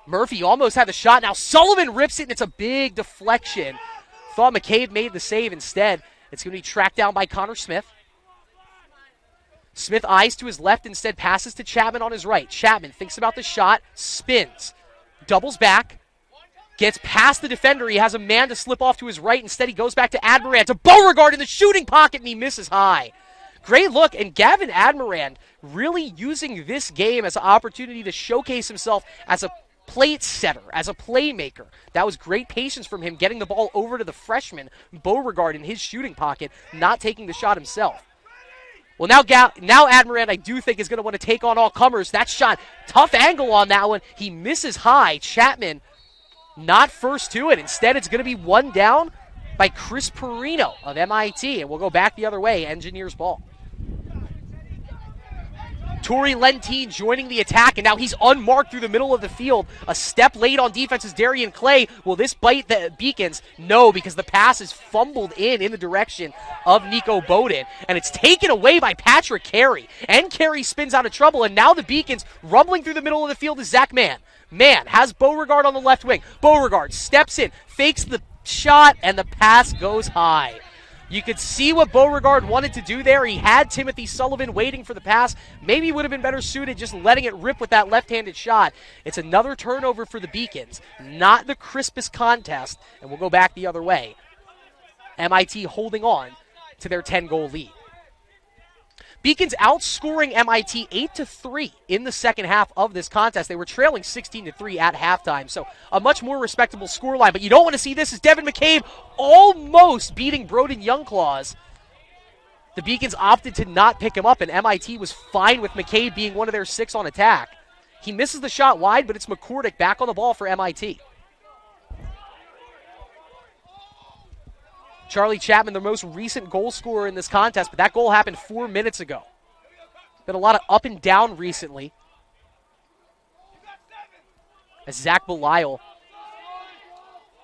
Murphy almost had the shot. Now Sullivan rips it, and it's a big deflection thought McCabe made the save. Instead, it's going to be tracked down by Connor Smith. Smith eyes to his left, instead passes to Chapman on his right. Chapman thinks about the shot, spins, doubles back, gets past the defender. He has a man to slip off to his right. Instead, he goes back to Admirand, to Beauregard in the shooting pocket, and he misses high. Great look, and Gavin Admirand really using this game as an opportunity to showcase himself as a plate setter, as a playmaker. That was great patience from him, getting the ball over to the freshman, Beauregard, in his shooting pocket, not taking the shot himself. Well, now Admirand, I do think, is going to want to take on all comers. That shot, tough angle on that one. He misses high. Chapman not first to it. Instead, it's going to be one down by Chris Perino of MIT, and we'll go back the other way, Engineers ball. Torrey Lentine joining the attack, and now he's unmarked through the middle of the field. A step late on defense is Darian Clay. Will this bite the Beacons? No, because the pass is fumbled in the direction of Nico Bowden, and it's taken away by Patrick Carey. And Carey spins out of trouble, and now the Beacons rumbling through the middle of the field is Zach Mann. Mann has Beauregard on the left wing. Beauregard steps in, fakes the shot, and the pass goes high. You could see what Beauregard wanted to do there. He had Timothy Sullivan waiting for the pass. Maybe he would have been better suited just letting it rip with that left-handed shot. It's another turnover for the Beacons. Not the crispest contest, and we'll go back the other way. MIT holding on to their 10-goal lead. Beacons outscoring MIT 8-3 in the second half of this contest. They were trailing 16-3 at halftime, so a much more respectable scoreline. But you don't want to see this as Devin McCabe almost beating Broden Youngclaws. The Beacons opted to not pick him up, and MIT was fine with McCabe being one of their 6 on attack. He misses the shot wide, but it's McCordick back on the ball for MIT. Charlie Chapman, the most recent goal scorer in this contest, but that goal happened 4 minutes ago. Been a lot of up and down recently. As Zach Belisle,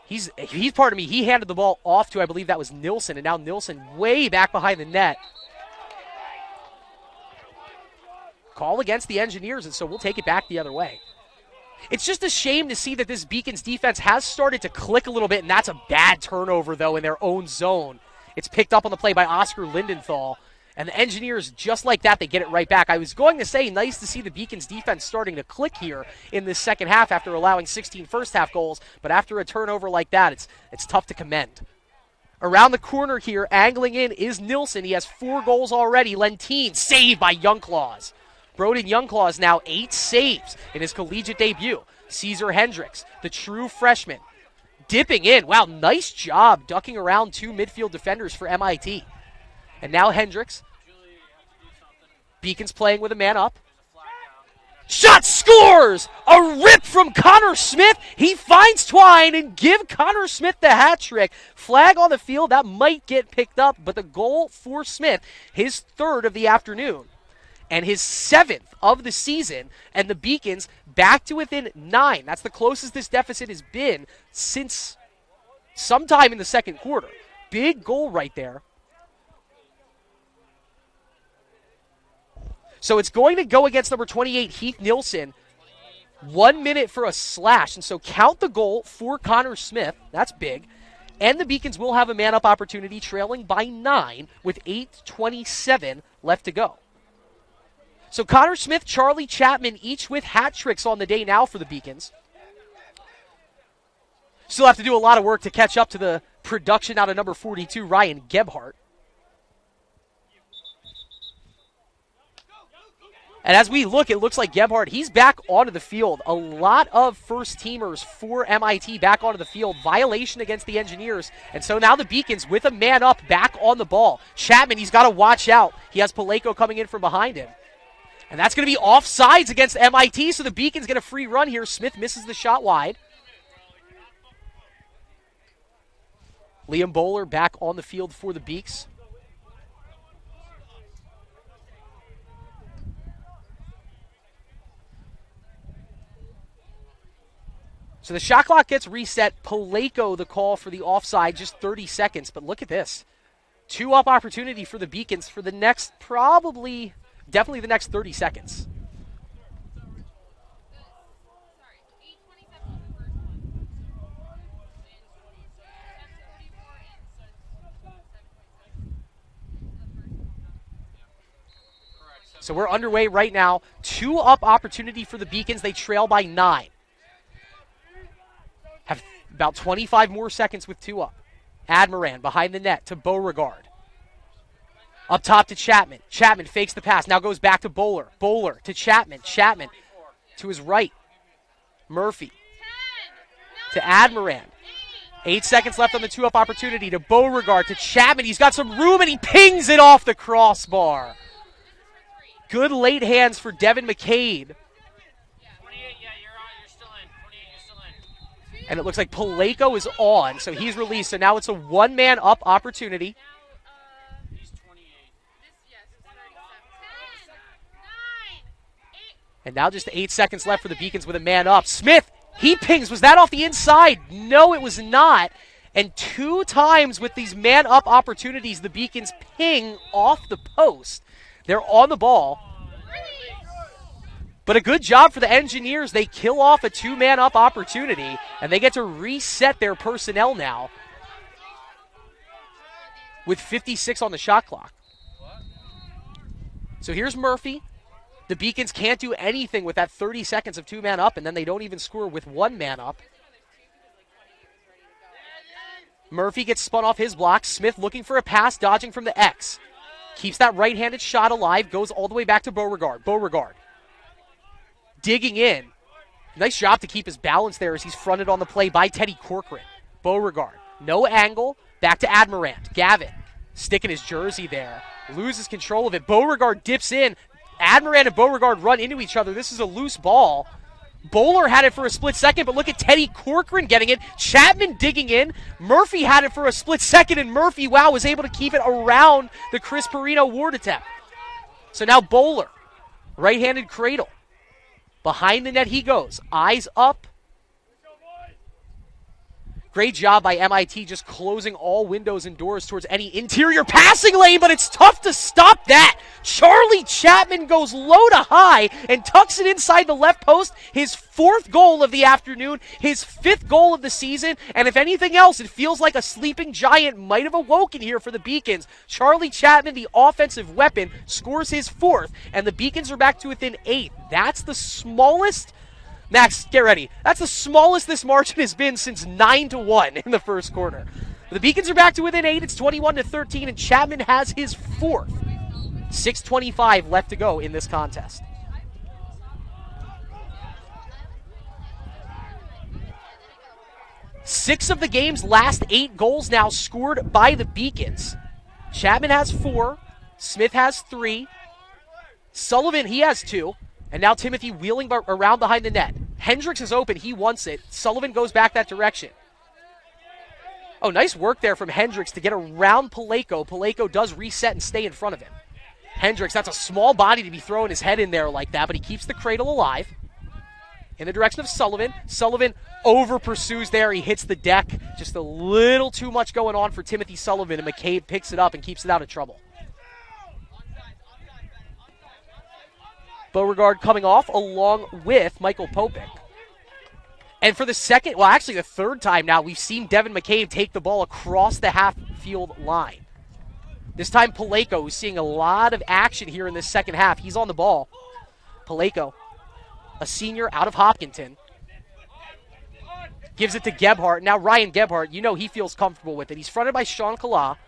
he's pardon me, he handed the ball off to, I believe that was Nilsson, and now Nilsson way back behind the net. Call against the Engineers, and so we'll take it back the other way. It's just a shame to see that this Beacons defense has started to click a little bit, and that's a bad turnover, though, in their own zone. It's picked up on the play by Oscar Lindenthal, and the Engineers, just like that, they get it right back. I was going to say, nice to see the Beacons defense starting to click here in this second half after allowing 16 first-half goals, but after a turnover like that, it's tough to commend. Around the corner here, angling in, is Nilsson. He has 4 goals already. Lentine, saved by Youngclaws. Broden Youngclaws now 8 saves in his collegiate debut. Caesar Hendricks, the true freshman, dipping in. Wow, nice job ducking around 2 midfield defenders for MIT. And now Hendricks. Beacons playing with a man up. Shot, scores! A rip from Connor Smith. He finds Twine and give Connor Smith the hat trick. Flag on the field, that might get picked up, but the goal for Smith, his 3rd of the afternoon, and his 7th of the season, and the Beacons back to within 9. That's the closest this deficit has been since sometime in the second quarter. Big goal right there. So it's going to go against number 28, Heath Nilsson. 1 minute for a slash, and so count the goal for Connor Smith. That's big. And the Beacons will have a man-up opportunity, trailing by 9 with 8:27 left to go. So Connor Smith, Charlie Chapman, each with hat tricks on the day now for the Beacons. Still have to do a lot of work to catch up to the production out of number 42, Ryan Gebhardt. And as we look, it looks like Gebhardt, he's back onto the field. A lot of first-teamers for MIT back onto the field. Violation against the Engineers. And so now the Beacons with a man up back on the ball. Chapman, he's got to watch out. He has Paleko coming in from behind him. And that's going to be offsides against MIT, so the Beacons get a free run here. Smith misses the shot wide. Liam Bowler back on the field for the Beaks. So the shot clock gets reset. Paleko, the call for the offside, just 30 seconds. But look at this. 2-up opportunity for the Beacons for the next definitely the next 30 seconds. So we're underway right now. 2-up opportunity for the Beacons. They trail by 9. Have about 25 more seconds with 2-up. Admiran behind the net to Beauregard. Up top to Chapman. Chapman fakes the pass. Now goes back to Bowler. Bowler to Chapman. Chapman to his right. Murphy to Admiran. 8 seconds left on the 2-up opportunity to Beauregard to Chapman. He's got some room and he pings it off the crossbar. Good late hands for Devin McCade. 28, yeah, you're still in. 28, you're still in. And it looks like Paleko is on, so he's released. So now it's a one-man up opportunity. He's 28. And now just 8 seconds left for the Beacons with a man up. Smith, he pings. Was that off the inside? No, it was not. And 2 times with these man-up opportunities, the Beacons ping off the post. They're on the ball. But a good job for the Engineers. They kill off a 2-man-up opportunity, and they get to reset their personnel now with 56 on the shot clock. So here's Murphy. The Beacons can't do anything with that 30 seconds of 2-man up, and then they don't even score with 1-man up. Murphy gets spun off his block. Smith looking for a pass, dodging from the X. Keeps that right-handed shot alive, goes all the way back to Beauregard. Beauregard digging in. Nice job to keep his balance there as he's fronted on the play by Teddy Corcoran. Beauregard, no angle, back to Admirant. Gavin sticking his jersey there, loses control of it. Beauregard dips in. Admirant and Beauregard run into each other. This is a loose ball. Bowler had it for a split second, but look at Teddy Corcoran getting it. Chapman digging in. Murphy had it for a split second, and Murphy, wow, was able to keep it around the Chris Perino Ward attempt. So now Bowler, right-handed cradle. Behind the net he goes. Eyes up. Great job by MIT just closing all windows and doors towards any interior passing lane, but it's tough to stop that. Charlie Chapman goes low to high and tucks it inside the left post. His 4th goal of the afternoon, his 5th goal of the season, and if anything else, it feels like a sleeping giant might have awoken here for the Beacons. Charlie Chapman, the offensive weapon, scores his 4th, and the Beacons are back to within 8. That's the smallest... Max, get ready. That's the smallest this margin has been since 9-1 in the first quarter. The Beacons are back to within 8. It's 21-13, and Chapman has his 4th. 6:25 left to go in this contest. Six of the game's last 8 goals now scored by the Beacons. Chapman has 4. Smith has 3. Sullivan, he has 2. And now Timothy wheeling around behind the net. Hendricks is open. He wants it. Sullivan goes back that direction. Oh, nice work there from Hendricks to get around Paleko. Paleko does reset and stay in front of him. Hendricks, that's a small body to be throwing his head in there like that, but he keeps the cradle alive. In the direction of Sullivan. Sullivan over-pursues there. He hits the deck. Just a little too much going on for Timothy Sullivan, and McCabe picks it up and keeps it out of trouble. Beauregard coming off along with Michael Popek. And for the second, well, actually the 3rd time now, we've seen Devin McCabe take the ball across the half-field line. This time Paleko, who's seeing a lot of action here in this second half. He's on the ball. Paleko, a senior out of Hopkinton. Gives it to Gebhardt. Now Ryan Gebhardt, you know he feels comfortable with it. He's fronted by Sean Kala,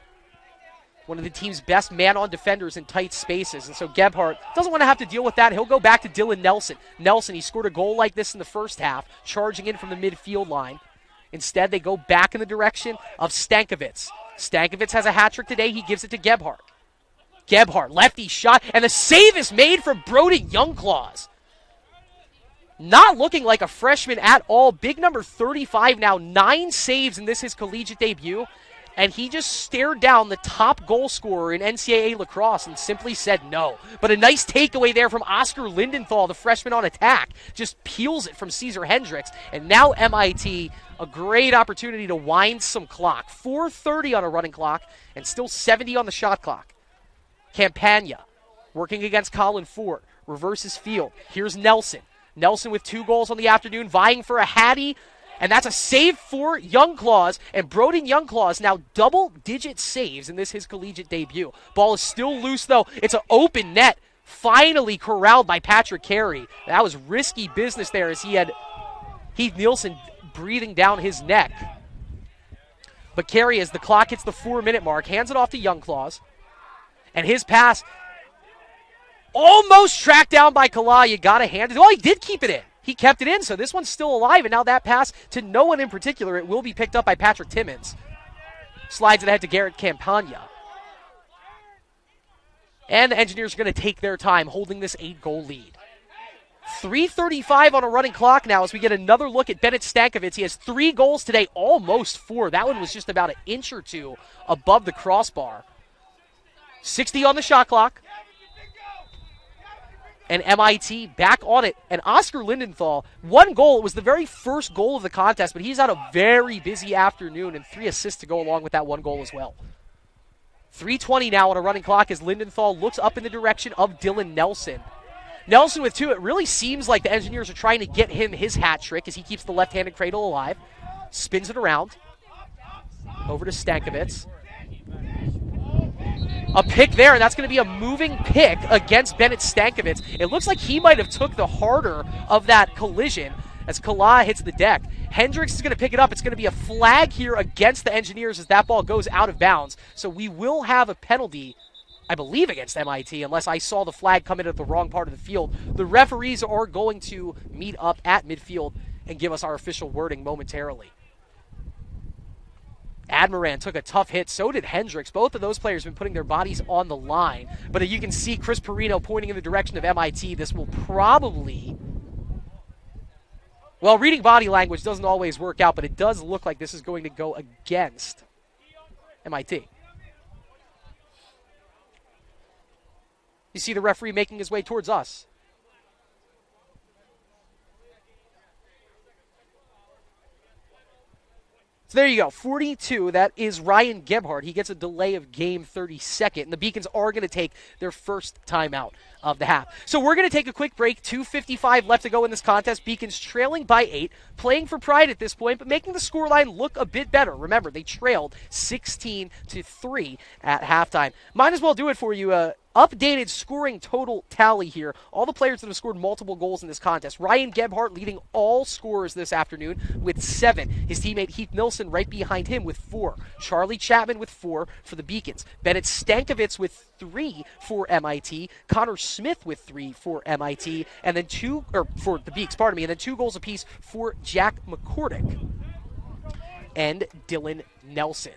one of the team's best man-on defenders in tight spaces. And so Gebhardt doesn't want to have to deal with that. He'll go back to Dylan Nelson. Nelson, he scored a goal like this in the first half, charging in from the midfield line. Instead, they go back in the direction of Stankovic. Stankovic has a hat trick today. He gives it to Gebhardt. Gebhardt, lefty shot, and the save is made from Brody Youngclaws. Not looking like a freshman at all. Big number 35 now, 9 saves in this his collegiate debut. And he just stared down the top goal scorer in NCAA lacrosse and simply said no. But a nice takeaway there from Oscar Lindenthal, the freshman on attack. Just peels it from Caesar Hendricks. And now MIT, a great opportunity to wind some clock. 4:30 on a running clock and still 70 on the shot clock. Campagna working against Colin Ford. Reverses field. Here's Nelson. Nelson with 2 goals on the afternoon, vying for a Hattie. And that's a save for Youngclaws. And Brody Youngclaws now double-digit saves in this his collegiate debut. Ball is still loose, though. It's an open net. Finally corralled by Patrick Carey. That was risky business there as he had Heath Nielsen breathing down his neck. But Carey, as the clock hits the 4-minute mark, hands it off to Youngclaws. And his pass almost tracked down by Kala. You got to hand it. Oh, he did keep it in. He kept it in, so this one's still alive. And now that pass to no one in particular, it will be picked up by Patrick Timmons. Slides it ahead to Garrett Campagna. And the Engineers are going to take their time holding this 8-goal lead. 3:35 on a running clock now as we get another look at Bennett Stankovic. He has 3 goals today, almost 4. That one was just about an inch or two above the crossbar. 60 on the shot clock. And MIT back on it. And Oscar Lindenthal, 1 goal. It was the very first goal of the contest, but he's had a very busy afternoon and 3 assists to go along with that 1 goal as well. 3:20 now on a running clock as Lindenthal looks up in the direction of Dylan Nelson. Nelson with 2. It really seems like the Engineers are trying to get him his hat trick as he keeps the left-handed cradle alive. Spins it around. Over to Stankovic. A pick there, and that's going to be a moving pick against Bennett Stankovic. It looks like he might have took the harder of that collision as Kala hits the deck. Hendricks is going to pick it up. It's going to be a flag here against the Engineers as that ball goes out of bounds. So we will have a penalty, I believe, against MIT, unless I saw the flag come in at the wrong part of the field. The referees are going to meet up at midfield and give us our official wording momentarily. Admiran took a tough hit. So did Hendricks. Both of those players have been putting their bodies on the line. But you can see Chris Perino pointing in the direction of MIT. This will probably... Well, reading body language doesn't always work out, but it does look like this is going to go against MIT. You see the referee making his way towards us. So there you go, 42. That is Ryan Gebhardt. He gets a delay of game 32nd, and the Beacons are going to take their first timeout of the half. So we're going to take a quick break. 2:55 left to go in this contest. Beacons trailing by 8, playing for pride at this point, but making the scoreline look a bit better. Remember, they trailed 16-3 at halftime. Might as well do it for you. Updated scoring total tally here. All the players that have scored multiple goals in this contest. Ryan Gebhardt leading all scorers this afternoon with 7. His teammate Heath Nilsson right behind him with 4. Charlie Chapman with 4 for the Beacons. Bennett Stankovic with 3 for MIT. Connor Smith with 3 for MIT. And then 2, or for the Beaks, pardon me, and then 2 goals apiece for Jack McCordick and Dylan Nelson.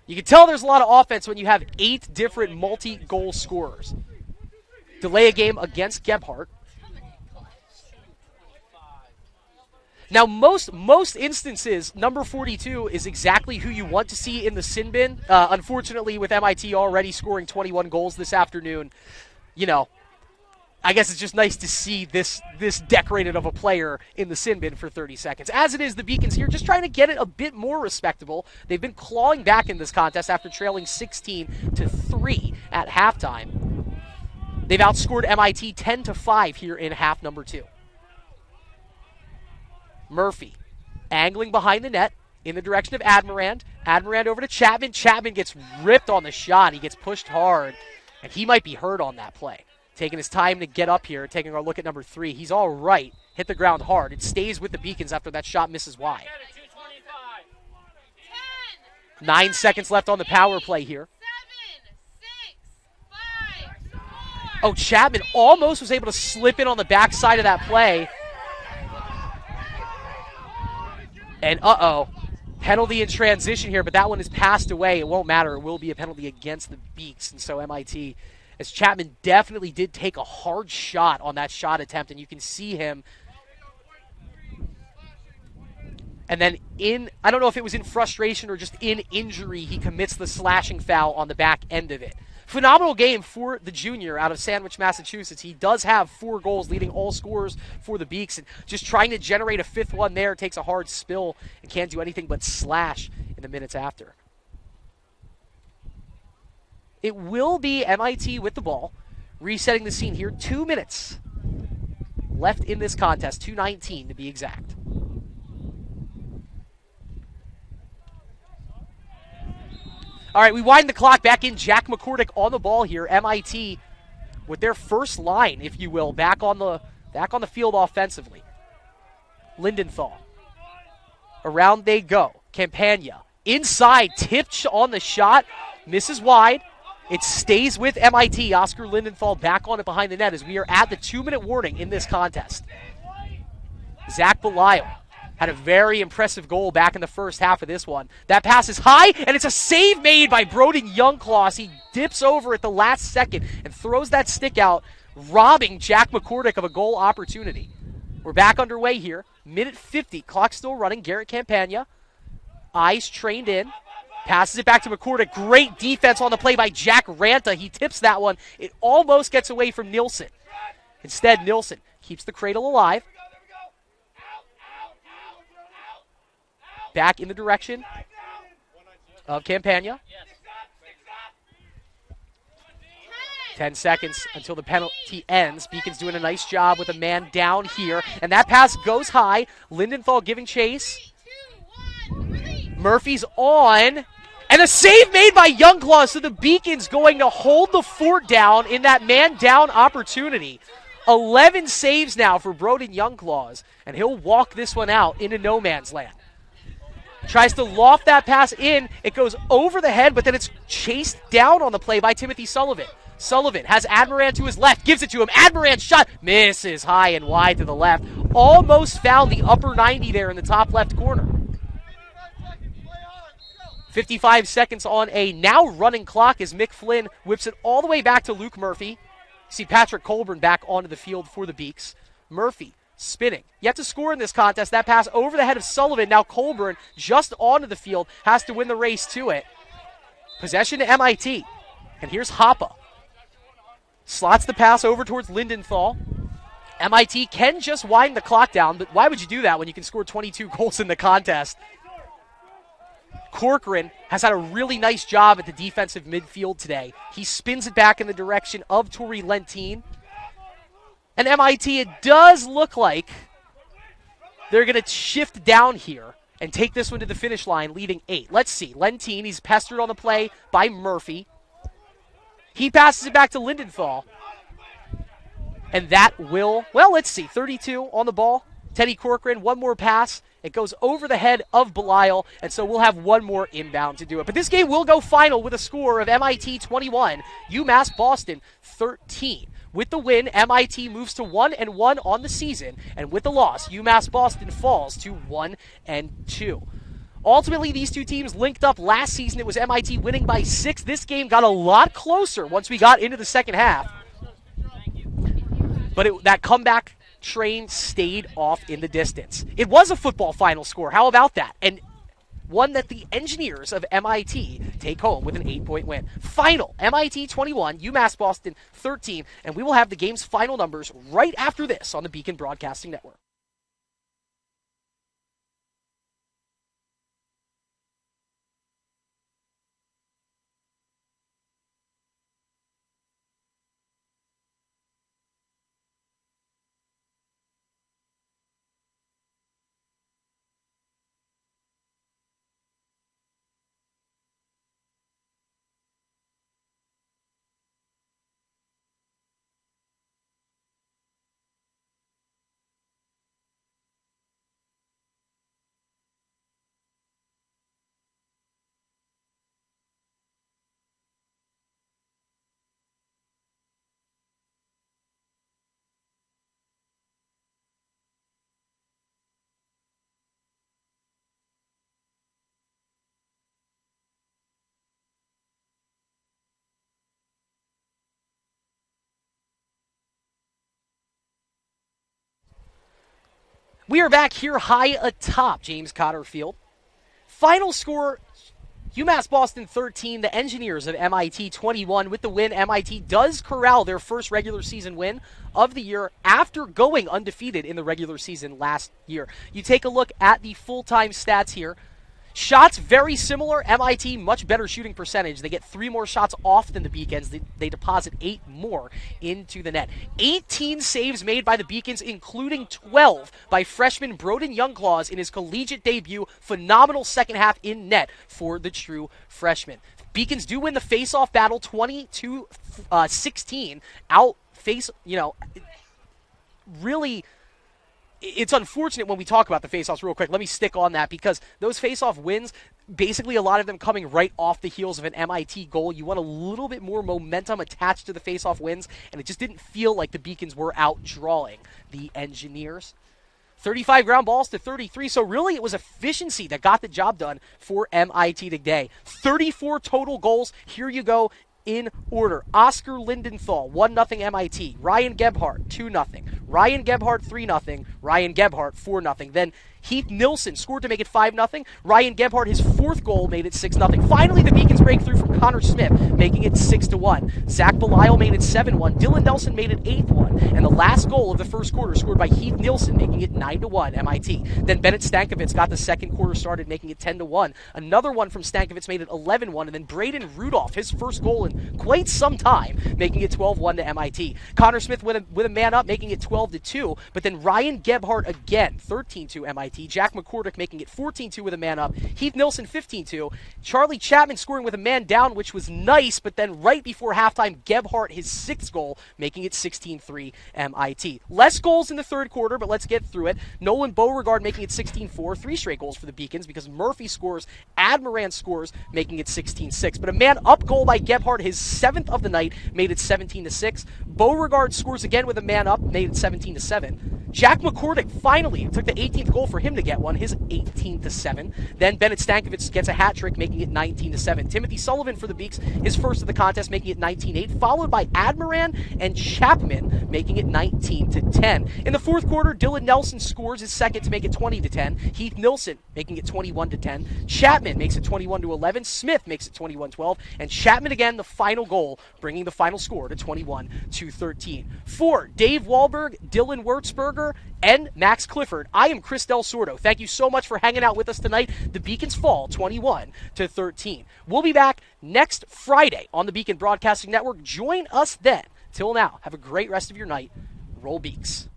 You can tell there's a lot of offense when you have 8 different multi-goal scorers. Delay a game against Gebhardt. Now, most instances, number 42 is exactly who you want to see in the sin bin. Unfortunately, with MIT already scoring 21 goals this afternoon, you know, I guess it's just nice to see this decorated of a player in the sin bin for 30 seconds. As it is, the Beacons here just trying to get it a bit more respectable. They've been clawing back in this contest after trailing 16-3 at halftime. They've outscored MIT 10-5 here in half number 2. Murphy angling behind the net in the direction of Admirand. Admirand over to Chapman. Chapman gets ripped on the shot. He gets pushed hard, and he might be hurt on that play. Taking his time to get up here, taking our look at number 3. He's all right. Hit the ground hard. It stays with the Beacons after that shot misses wide. 9 seconds left on the power play here. 7, 6, 5, 4. Oh, Chapman almost was able to slip in on the backside of that play. And penalty in transition here, but that one is passed away. It won't matter. It will be a penalty against the Beaks, and so MIT, as Chapman definitely did take a hard shot on that shot attempt, and you can see him. And then I don't know if it was in frustration or just in injury, he commits the slashing foul on the back end of it. Phenomenal game for the junior out of Sandwich, Massachusetts. He does have 4 goals, leading all scorers for the Beaks, and just trying to generate a 5th one there, takes a hard spill and can't do anything but slash in the minutes after. It will be MIT with the ball, resetting the scene here. 2 minutes left in this contest, 2:19 to be exact. All right, we wind the clock back in. Jack McCordick on the ball here. MIT with their first line, if you will, back on the field offensively. Lindenthal. Around they go. Campagna. Inside, tipped on the shot. Misses wide. It stays with MIT. Oscar Lindenthal back on it behind the net as we are at the 2-minute warning in this contest. Zach Belial had a very impressive goal back in the first half of this one. That pass is high, and it's a save made by Broden Youngclaws. He dips over at the last second and throws that stick out, robbing Jack McCordick of a goal opportunity. We're back underway here. Minute 50. Clock still running. Garrett Campagna. Eyes trained in. Passes it back to McCordick. Great defense on the play by Jack Ranta. He tips that one. It almost gets away from Nilsson. Instead, Nilsson keeps the cradle alive. Back in the direction of Campagna. 10 seconds until the penalty ends. Beacon's doing a nice job with a man down here. And that pass goes high. Lindenthal giving chase. Murphy's on. And a save made by Youngclaw. So the Beacon's going to hold the fort down in that man down opportunity. 11 saves now for Broden Youngclaws. And he'll walk this one out into no man's land. Tries to loft that pass in. It goes over the head, but then it's chased down on the play by Timothy Sullivan. Sullivan has Admiran to his left, gives it to him. Admiran's shot misses high and wide to the left. Almost found the upper 90 there in the top left corner. 55 seconds on a now running clock as Mick Flynn whips it all the way back to Luke Murphy. You see Patrick Colburn back onto the field for the Beaks. Murphy spinning. Yet to score in this contest. That pass over the head of Sullivan. Now Colburn just onto the field. Has to win the race to it. Possession to MIT. And here's Hoppe. Slots the pass over towards Lindenthal. MIT can just wind the clock down, but why would you do that when you can score 22 goals in the contest? Corcoran has had a really nice job at the defensive midfield today. He spins it back in the direction of Tori Lentine. And MIT, it does look like they're going to shift down here and take this one to the finish line, leading 8. Let's see. Lentine, he's pestered on the play by Murphy. He passes it back to Lindenthal. And that will, well, let's see. 32 on the ball. Teddy Corcoran, one more pass. It goes over the head of Belial, and so we'll have one more inbound to do it. But this game will go final with a score of MIT 21, UMass Boston 13. With the win, MIT moves to 1-1 on the season, and with the loss, UMass Boston falls to 1-2. Ultimately, these two teams linked up last season. It was MIT winning by 6. This game got a lot closer once we got into the second half. But that comeback train stayed off in the distance. It was a football final score. How about that? And one that the engineers of MIT take home with an 8-point win. Final, MIT 21, UMass Boston 13, and we will have the game's final numbers right after this on the Beacon Broadcasting Network. We are back here high atop James Cotter Field. Final score, UMass Boston 13, the Engineers of MIT 21. With the win, MIT does corral their first regular season win of the year after going undefeated in the regular season last year. You take a look at the full-time stats here. Shots very similar. MIT, much better shooting percentage. They get 3 more shots off than the Beacons. They deposit 8 more into the net. 18 saves made by the Beacons, including 12 by freshman Broden Youngclaws in his collegiate debut. Phenomenal second half in net for the true freshman. Beacons do win the face-off battle 20-16. Really, it's unfortunate when we talk about the face-offs real quick. Let me stick on that because those face-off wins, basically a lot of them coming right off the heels of an MIT goal. You want a little bit more momentum attached to the face-off wins, and it just didn't feel like the Beacons were out drawing the Engineers. 35 ground balls to 33, so really it was efficiency that got the job done for MIT today. 34 total goals. Here you go in order. Oscar Lindenthal, 1-0 MIT. Ryan Gebhardt, 2-0. Ryan Gebhardt, 3-0. Ryan Gebhardt, 4-0. Then Heath Nilsson scored to make it 5-0. Ryan Gebhardt, his fourth goal, made it 6-0. Finally, the Beacons break through from Connor Smith, making it 6-1. Zach Belisle made it 7-1. Dylan Nelson made it 8-1. And the last goal of the first quarter scored by Heath Nilsson, making it 9-1 MIT. Then Bennett Stankovic got the second quarter started, making it 10-1. Another one from Stankovic made it 11-1. And then Braden Rudolph, his first goal in quite some time, making it 12-1 to MIT. Connor Smith with a man up, making it 12-2. But then Ryan Gebhardt again, 13-2 MIT. Jack McCordick making it 14-2 with a man up. Heath Nilsson 15-2. Charlie Chapman scoring with a man down, which was nice, but then right before halftime, Gebhardt his sixth goal, making it 16-3 MIT. Less goals in the third quarter, but let's get through it. Nolan Beauregard making it 16-4. 3 straight goals for the Beacons because Murphy scores, Admiran scores, making it 16-6. But a man up goal by Gebhardt, his 7th of the night, made it 17-6. Beauregard scores again with a man up, made it 17-7. Jack McCordick finally took the 18th goal for him to get one, his 18-7. Then Bennett Stankovic gets a hat trick, making it 19-7. Timothy Sullivan for the Beaks, his first of the contest, making it 19-8, followed by Admiran and Chapman, making it 19-10. In the fourth quarter, Dylan Nelson scores his second to make it 20-10. Heath Nilsson making it 21-10. Chapman makes it 21-11. Smith makes it 21-12. And Chapman again, the final goal, bringing the final score to 21-13. For Dave Wahlberg, Dylan Wurtzberger, and Max Clifford, I am Chris Del Sordo. Thank you so much for hanging out with us tonight. The Beacons fall 21-13. We'll be back next Friday on the Beacon Broadcasting Network. Join us then. Till now, have a great rest of your night. Roll Beaks.